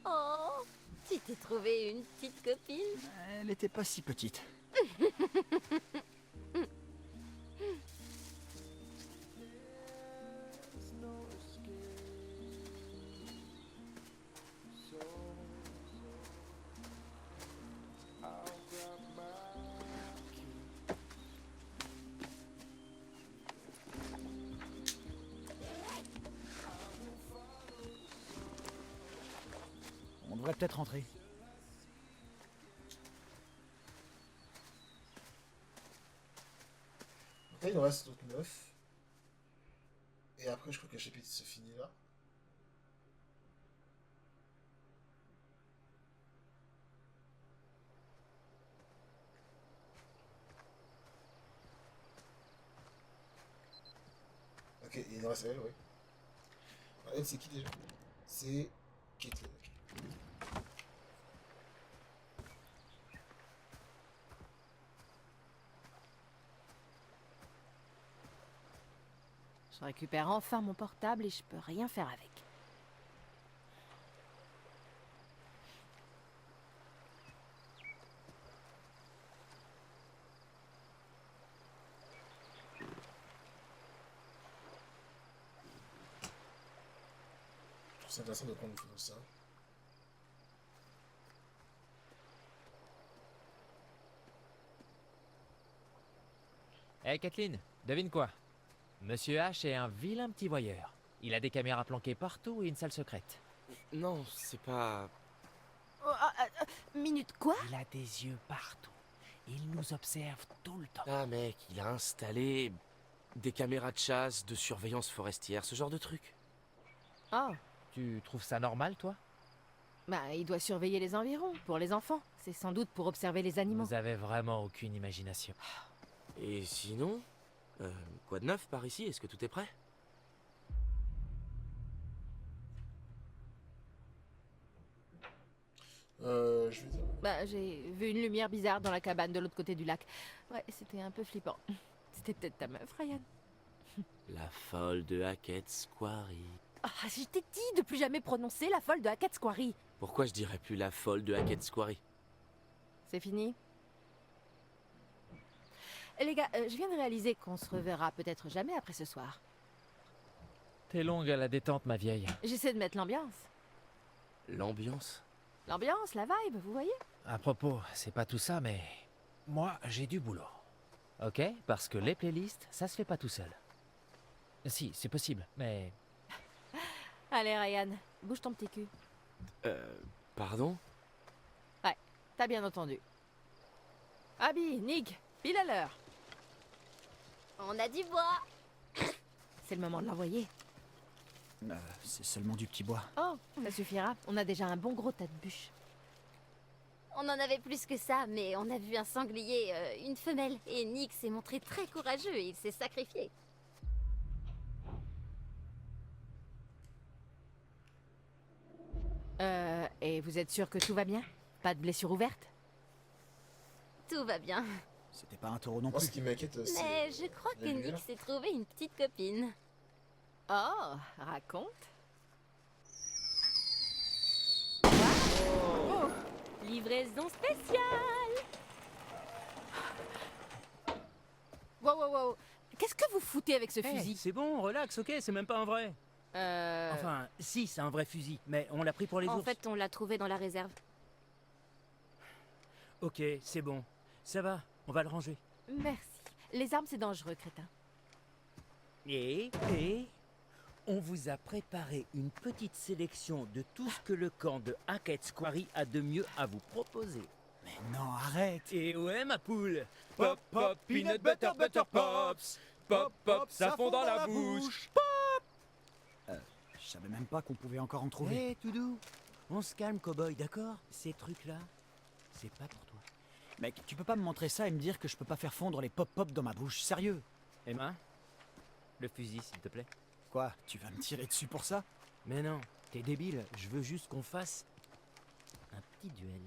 Oh, tu t'es trouvé une petite copine? Elle n'était pas si petite. On devrait peut-être rentrer. Après, il nous reste d'autres 9. Et après, je crois que le chapitre se finit là. Ok, il nous reste elle, oui. Ah, elle, c'est qui déjà? C'est Caitlin. Ok. Je récupère enfin mon portable et je peux rien faire avec. Je trouve ça intéressant de prendre une photo de ça. Hé Kathleen, devine quoi? Monsieur H est un vilain petit voyeur. Il a des caméras planquées partout et une salle secrète. Non, c'est pas... Oh, minute quoi? Il a des yeux partout. Il nous observe tout le temps. Ah mec, il a installé des caméras de chasse, de surveillance forestière, ce genre de truc. Oh, Tu trouves ça normal, toi? Bah, il doit surveiller les environs, pour les enfants. C'est sans doute pour observer les animaux. Vous avez vraiment aucune imagination. Et sinon, quoi de neuf par ici? Est-ce que tout est prêt? Je vais dire... Bah, j'ai vu une lumière bizarre dans la cabane de l'autre côté du lac. Ouais, c'était un peu flippant. C'était peut-être ta meuf, Ryan. La folle de Hackett's Quarry. Ah, je t'ai dit de plus jamais prononcer la folle de Hackett's Quarry. Pourquoi je dirais plus la folle de Hackett's Quarry? C'est fini? Les gars, je viens de réaliser qu'on se reverra peut-être jamais après ce soir. T'es longue à la détente, ma vieille. J'essaie de mettre l'ambiance. L'ambiance? L'ambiance, la vibe, vous voyez? À propos, c'est pas tout ça, mais... Moi, j'ai du boulot. Ok? Parce que les playlists, ça se fait pas tout seul. Si, c'est possible, mais... Allez, Ryan, bouge ton petit cul. Pardon? Ouais, t'as bien entendu. Abby, Nick, pile à l'heure. On a du bois. C'est le moment de l'envoyer. C'est seulement du petit bois. Oh, ça suffira. On a déjà un bon gros tas de bûches. On en avait plus que ça, mais on a vu un sanglier, une femelle, et Nick s'est montré très courageux et il s'est sacrifié. Et vous êtes sûr que tout va bien? Pas de blessure ouverte? Tout va bien. C'était pas un taureau non Moi, ce plus. qui m'inquiète, c'est... Mais je crois que la Nick lumière. s'est trouvé une petite copine. Oh, raconte. Livraison spéciale. Wow, wow, wow. Qu'est-ce que vous foutez avec ce Hey, fusil? c'est bon, relax, ok, c'est même pas un vrai. Enfin, si, c'est un vrai fusil, mais on l'a pris pour les En ours. fait, on l'a trouvé dans la réserve. Ok, c'est bon. Ça va, on va le ranger. Merci. Les armes, c'est dangereux, crétin. Et on vous a préparé une petite sélection de tout ce que le camp de Hackett's Quarry a de mieux à vous proposer. Mais non, arrête. Et ouais, ma poule. Pop, pop, peanut butter, butter pops. Pop, pop, ça fond dans la bouche. Je savais même pas qu'on pouvait encore en trouver. Hé, tout doux. On se calme, cowboy, d'accord? Ces trucs-là, c'est pas pour toi. Mec, tu peux pas me montrer ça et me dire que je peux pas faire fondre les pop-pop dans ma bouche, sérieux? Emma, le fusil, s'il te plaît. Quoi, tu vas me tirer dessus pour ça? Mais non, t'es débile. Je veux juste qu'on fasse un petit duel.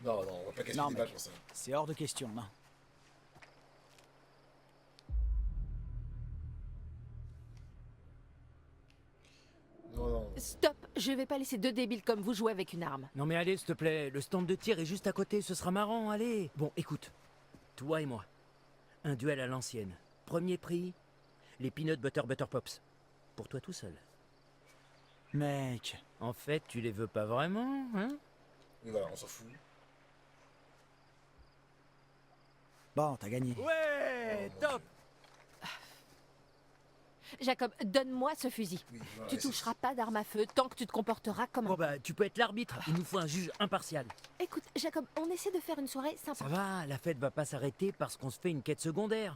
Non, non, on va pas casser Non, des mec. balles pour ça. C'est hors de question, non. Non, non. Stop. Je vais pas laisser deux débiles comme vous jouer avec une arme. Non mais allez, s'il te plaît, le stand de tir est juste à côté, ce sera marrant, allez. Bon, écoute, toi et moi, un duel à l'ancienne. Premier prix, les peanut butter butter pops. Pour toi tout seul. Mec, En fait, tu les veux pas vraiment, hein? Mais voilà, on s'en fout. bon, t'as gagné. Ouais, top. Jacob, donne-moi ce fusil. Oui, voilà, Tu et c'est- toucheras pas d'arme à feu tant que tu te comporteras comme Bon un... bah, tu peux être l'arbitre, il nous faut un juge impartial. Écoute, Jacob, on essaie de faire une soirée sympa. Ça va, la fête va pas s'arrêter parce qu'on se fait une quête secondaire.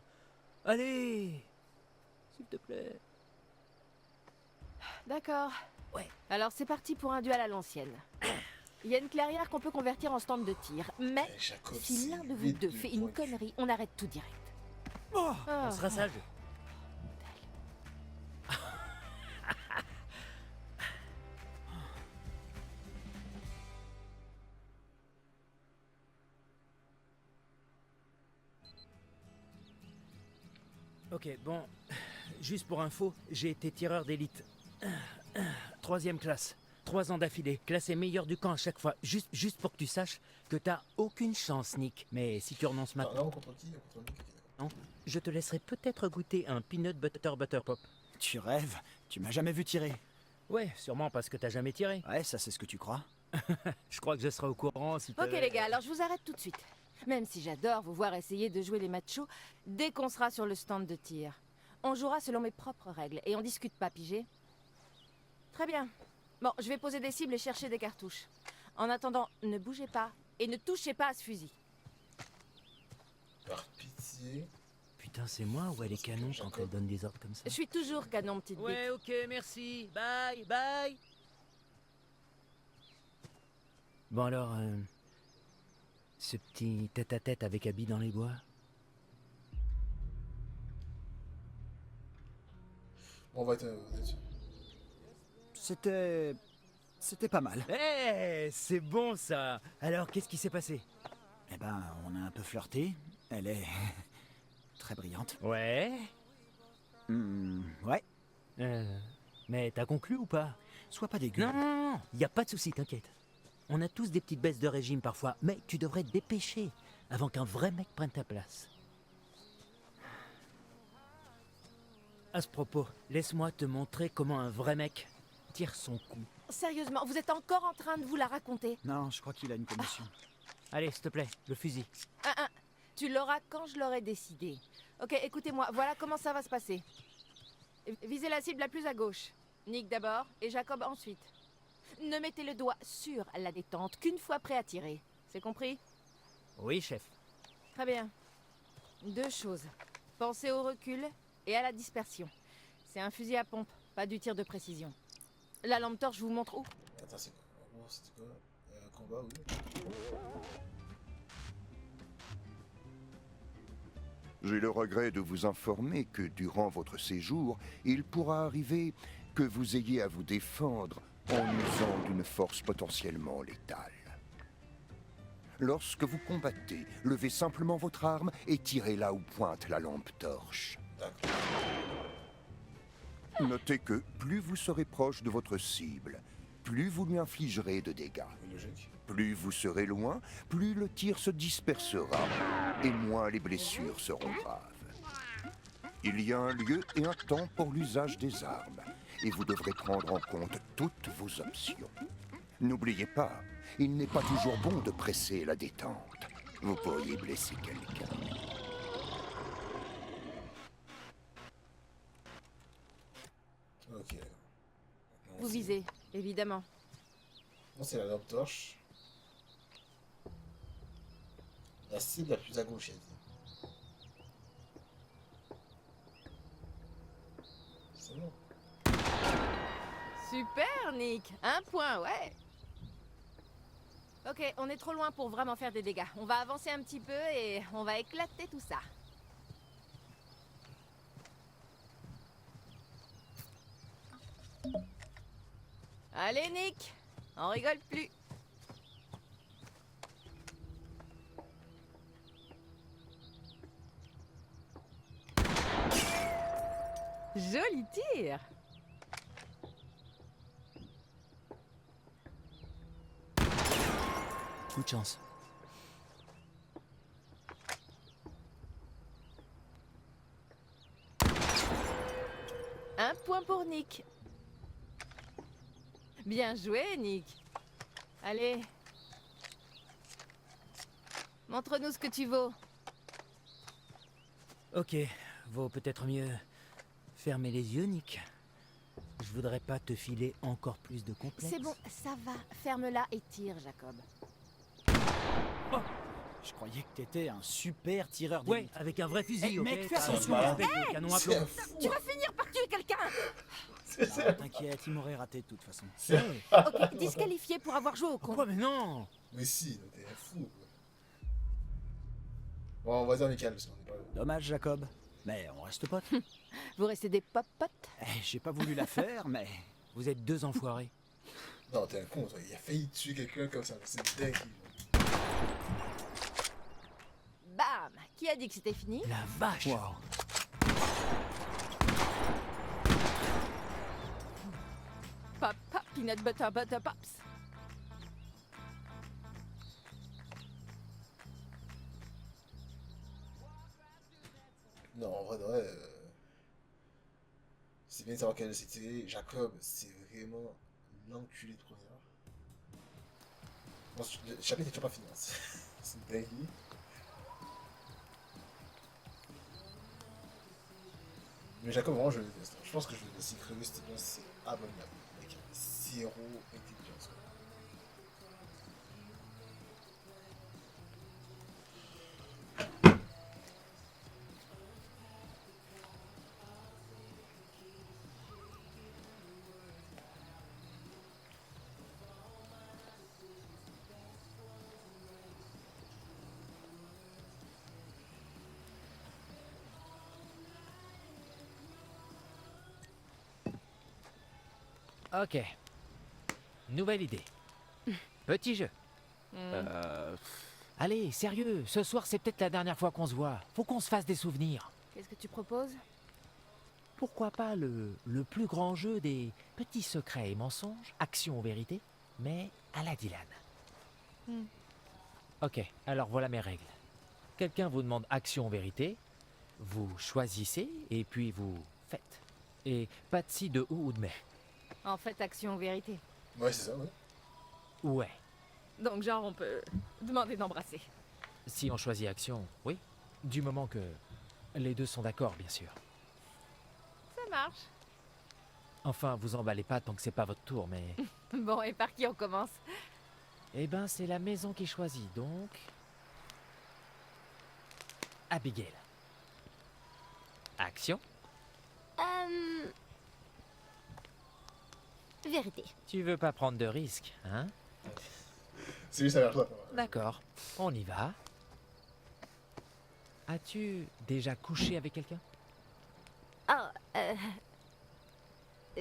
Allez, s'il te plaît. D'accord. Ouais. Alors c'est parti pour un duel à l'ancienne. Il y a une clairière qu'on peut convertir en stand de tir, mais Eh, Jacob, si c'est l'un de vous vite deux du fait une point de vue. connerie, on arrête tout direct. Oh, On sera sage. Ok, bon, juste pour info, j'ai été tireur d'élite. 3e classe, 3 ans d'affilée, classé meilleur du camp à chaque fois. Juste pour que tu saches que t'as aucune chance, Nick. Mais si tu renonces Attends, maintenant, là, on contre qui? On contre Nick, ok, d'accord. je te laisserai peut-être goûter un peanut butter butter pop. tu rêves? Tu m'as jamais vu tirer. Ouais, sûrement parce que t'as jamais tiré. Ouais, ça c'est ce que tu crois. Je crois que je serai au courant si Ok les gars, alors je vous arrête tout de suite. Même si j'adore vous voir essayer de jouer les machos, dès qu'on sera sur le stand de tir, on jouera selon mes propres règles et on discute pas, pigé? Très bien. Bon, je vais poser des cibles et chercher des cartouches. En attendant, ne bougez pas et ne touchez pas à ce fusil. Par pitié. Putain, c'est moi ou elle est canon quand elle donne des ordres comme ça? Je suis toujours canon, petite bite. Ouais, ok, merci. Bye, bye. Bon alors, ce petit tête-à-tête avec Abby dans les bois. On va être... C'était pas mal. Eh, c'est bon ça. Alors, qu'est-ce qui s'est passé? Eh ben, on a un peu flirté. Elle est très brillante. Ouais. Ouais. Mais t'as conclu ou pas? Sois pas dégueu. Non, y a pas de souci, t'inquiète. On a tous des petites baisses de régime parfois, mais tu devrais te dépêcher avant qu'un vrai mec prenne ta place. À ce propos, laisse-moi te montrer comment un vrai mec tire son coup. Sérieusement, vous êtes encore en train de vous la raconter? Non, je crois qu'il a une commotion. Allez, s'il te plaît, le fusil. Tu l'auras quand je l'aurai décidé. Ok, écoutez-moi, voilà comment ça va se passer. Visez la cible la plus à gauche. Nick d'abord et Jacob ensuite. Ne mettez le doigt sur la détente qu'une fois prêt à tirer. C'est compris? Oui, chef. Très bien. 2 choses. Pensez au recul et à la dispersion. C'est un fusil à pompe, pas du tir de précision. La lampe torche vous montre où? Attends, c'est quoi? Oh, c'était quoi? Combat, oui. J'ai le regret de vous informer que durant votre séjour, il pourra arriver que vous ayez à vous défendre en usant d'une force potentiellement létale. Lorsque vous combattez, levez simplement votre arme et tirez là où pointe la lampe torche. Notez que plus vous serez proche de votre cible, plus vous lui infligerez de dégâts. Plus vous serez loin, plus le tir se dispersera et moins les blessures seront graves. Il y a un lieu et un temps pour l'usage des armes et vous devrez prendre en compte toutes vos options. N'oubliez pas, il n'est pas toujours bon de presser la détente. Vous pourriez blesser quelqu'un. Ok. Vous visez, évidemment. Bon, c'est la lampe torche. La cible la plus à gauche, elle dit. C'est bon. Super, Nick. 1 point, ouais. Ok, on est trop loin pour vraiment faire des dégâts. On va avancer un petit peu et on va éclater tout ça. Allez, Nick. On rigole plus. Joli tir. Coup de chance. Un point pour Nick. Bien joué, Nick. Allez. Montre-nous ce que tu vaux. Ok, vaut peut-être mieux fermer les yeux, Nick. Je voudrais pas te filer encore plus de complexes. C'est bon, ça va. Ferme-la et tire, Jacob. Oh, je croyais que t'étais un super tireur Ouais, d'élite. avec un vrai fusil, Eh, ok. mec, fais T'as attention. un respect de canon à plomb. Tu vas finir par tuer quelqu'un. Non, t'inquiète, il m'aurait raté de toute façon. Ok, disqualifié pour avoir joué au con. Quoi, mais non. Mais si, t'es fou. Quoi. Bon, on va dire amical parce qu'on n'est pas. Dommage, Jacob. Mais on reste potes. Vous restez des pop-potes. J'ai pas voulu la faire, mais... Vous êtes 2 enfoirés. Non, t'es un con, toi. Il a failli tuer quelqu'un comme ça. C'est dingue. Bam. Qui a dit que c'était fini? La vache. Wow. Pop, pop, peanut butter, butter pops. Non, en vrai, de vrai, c'est bien de savoir quelle c'était. Jacob, c'est vraiment l'enculé de première. Bon, le chapitre n'est toujours pas fini. Hein. C'est une dinguerie. Mais Jacob, vraiment, je le déteste. Je pense que je vais laisser crever, c'est abominable. Avec zéro intelligence. Quoi. Ok. Nouvelle idée. Petit jeu. Allez, sérieux, ce soir c'est peut-être la dernière fois qu'on se voit. Faut qu'on se fasse des souvenirs. Qu'est-ce que tu proposes? Pourquoi pas le plus grand jeu des petits secrets et mensonges, action ou vérité, mais à la Dylan. Ok, alors voilà mes règles. Quelqu'un vous demande action ou vérité, vous choisissez et puis vous faites. Et pas de si, de ou de mais. En fait, action ou vérité. Ouais, c'est ça, ouais. Ouais. Donc genre, on peut demander d'embrasser. Si on choisit action, oui. Du moment que les deux sont d'accord, bien sûr. Ça marche. Enfin, vous emballez pas tant que c'est pas votre tour, mais... Bon, et par qui on commence? Eh ben, c'est la maison qui choisit, donc... Abigail. Action. Vérité. Tu veux pas prendre de risques, hein? C'est lui, ça a l'air toi. D'accord, on y va. As-tu déjà couché avec quelqu'un? Oh,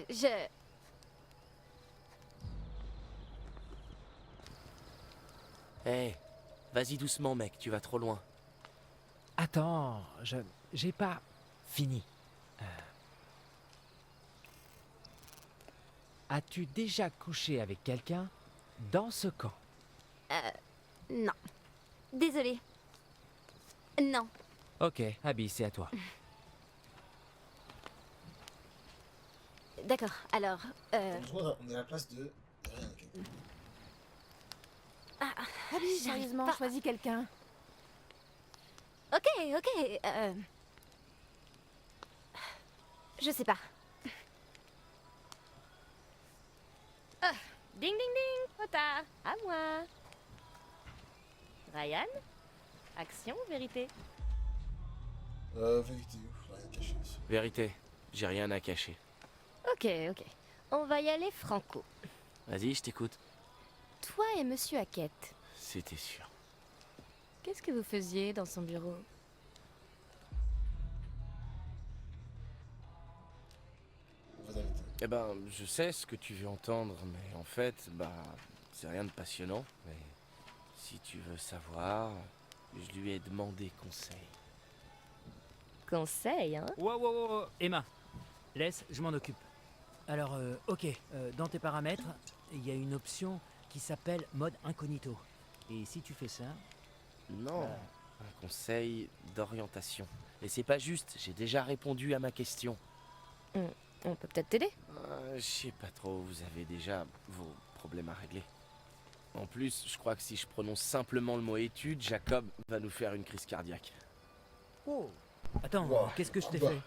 je... Hé, vas-y doucement, mec, tu vas trop loin. Attends, j'ai pas fini. As-tu déjà couché avec quelqu'un dans ce camp? Non. Désolée. Non. Ok, Abby, c'est à toi. D'accord, alors, On est à la place de... Rien, ok. Ah oui, sérieusement, pas. choisis quelqu'un. Ok, je sais pas. Ah, ding ding ding, Ota, à moi. Ryan, action, vérité. Vérité, rien caché ici. Vérité, j'ai rien à cacher. Ok, on va y aller franco. Vas-y, je t'écoute. Toi et Monsieur Hackett, C'était sûr. qu'est-ce que vous faisiez dans son bureau? Vas-y, vérité. Eh ben, je sais ce que tu veux entendre, mais en fait, bah, c'est rien de passionnant. Mais si tu veux savoir, je lui ai demandé conseil. Conseil, hein? Wow, Emma, laisse, je m'en occupe. Alors, ok, dans tes paramètres, il y a une option qui s'appelle mode incognito. Et si tu fais ça... Non, un conseil d'orientation. Et c'est pas juste, j'ai déjà répondu à ma question. On peut peut-être t'aider? Je sais pas trop, vous avez déjà vos problèmes à régler. En plus, je crois que si je prononce simplement le mot étude, Jacob va nous faire une crise cardiaque. Oh. Attends, Wow. qu'est-ce que je t'ai Bah. fait?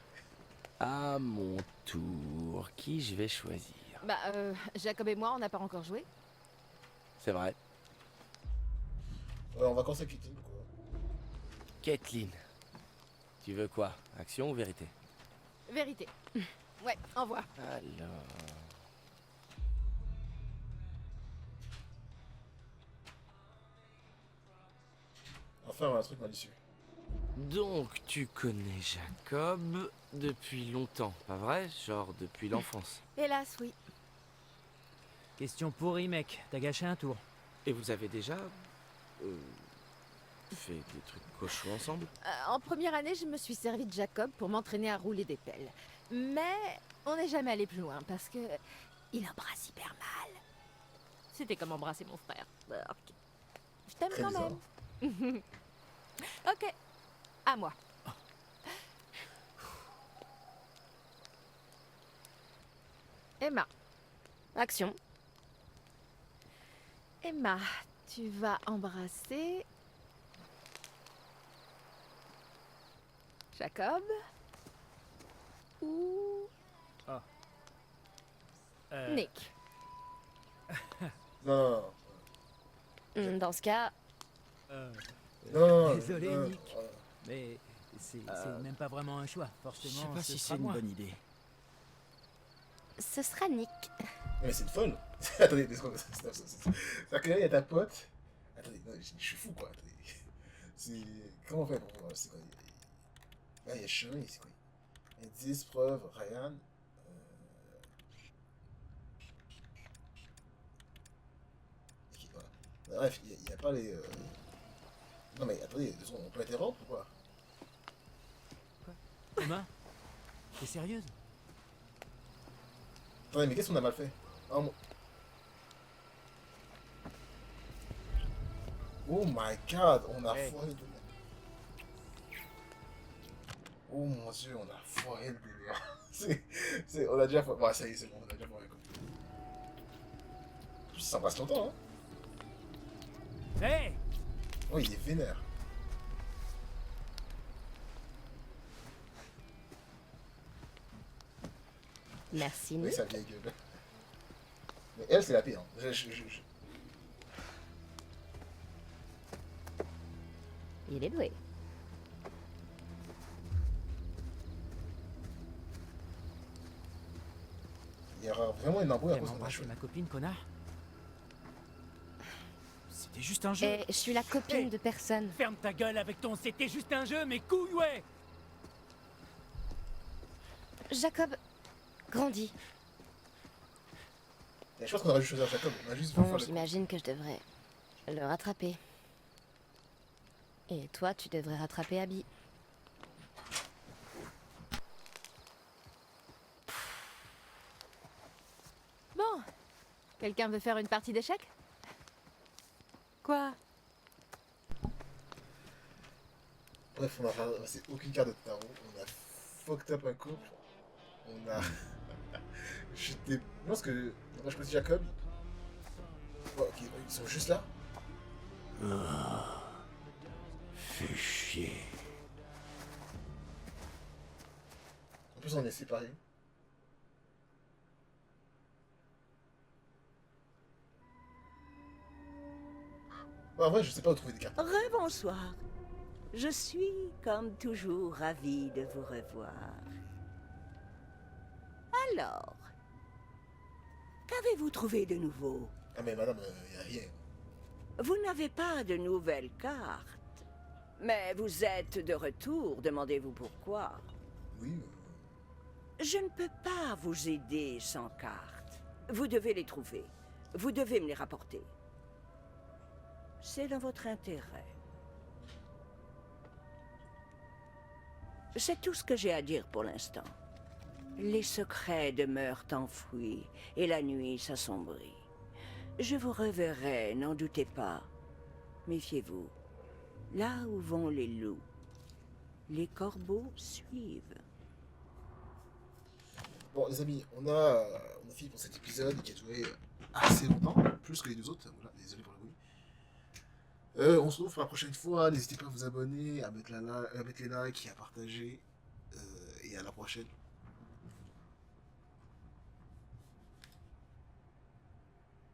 À mon tour, qui je vais choisir? Bah, Jacob et moi, on n'a pas encore joué. C'est vrai, Ouais, on va commencer avec Kitty, quoi. Caitlin. Tu veux quoi? Action ou vérité? Vérité. Ouais, envoie. Alors... Enfin, on a un truc malicieux. Donc, tu connais Jacob depuis longtemps, pas vrai? Genre depuis l'enfance. Hélas, oui. Question pourrie, mec, t'as gâché un tour. Et vous avez déjà... fait des trucs cochons ensemble? En première année, je me suis servi de Jacob pour m'entraîner à rouler des pelles. Mais on n'est jamais allé plus loin parce que il embrasse hyper mal. C'était comme embrasser mon frère. Ok. Je t'aime Très quand bizarre. même. Ok, à moi. Emma. Action. Emma, tu vas embrasser Jacob ou Nick. Non, Dans ce cas, non. Désolé, non, Nick. Mais c'est même pas vraiment un choix, Je forcément. sais pas ce si sera c'est une moi. bonne idée. ce sera Nick. Mais c'est une folle. Attendez, deux secondes. C'est-à-dire que là, il y a ta pote. Attendez, non, je suis fou, quoi. Attendez. C'est... Comment on fait pour voir? C'est quoi? Là, il y a Chemin, c'est quoi? Indice, preuve, Ryan. Bref, il n'y a pas les... Non mais attendez, on peut interrompre ou quoi? Emma, t'es sérieuse? Attendez, mais qu'est-ce qu'on a mal fait? Oh my god, on a foiré le délire. Oh mon dieu, on a foiré le délire. On a déjà foiré. Ouais, ça y est, c'est bon, on a déjà foiré. En plus, ça passe longtemps, hein. Hey! Oh, il est vénère. Merci, Oui, Nick. sa vieille gueule. Mais elle, c'est la pire. Hein. Il est doué. Il y aura vraiment une embrouille à T'aimes cause de embrasser ma copine, connard? C'était juste un jeu. Et je suis la copine de personne. Ferme ta gueule avec ton c'était juste un jeu, mais couilles, ouais! Jacob, grandis. Et je pense qu'on aurait dû choisir Jacob. On a juste Bon, j'imagine que je devrais le rattraper. Et toi, tu devrais rattraper Abby. Bon. Quelqu'un veut faire une partie d'échecs? Quoi? Bref, on a ramassé aucune carte de tarot. On a fucked up un couple. On a... J'étais... Je pense que... On a choisi Jacob. Oh, ok, ils sont juste là. Fais chier. En plus, on est séparés. Bah, en vrai, je sais pas où trouver des cartes. Rebonsoir. Je suis, comme toujours, ravie de vous revoir. Alors, qu'avez-vous trouvé de nouveau? Ah, mais madame, y a rien. Vous n'avez pas de nouvelles cartes. Mais vous êtes de retour, demandez-vous pourquoi. Oui. Je ne peux pas vous aider sans cartes. Vous devez les trouver. Vous devez me les rapporter. C'est dans votre intérêt. C'est tout ce que j'ai à dire pour l'instant. Les secrets demeurent enfouis et la nuit s'assombrit. Je vous reverrai, n'en doutez pas. Méfiez-vous. Là où vont les loups, les corbeaux suivent. Bon, les amis, on a fini pour cet épisode qui a duré assez longtemps, plus que les deux autres. Voilà, désolé pour le bruit. On se retrouve pour la prochaine fois. N'hésitez pas à vous abonner, à mettre les likes et à partager. Et à la prochaine.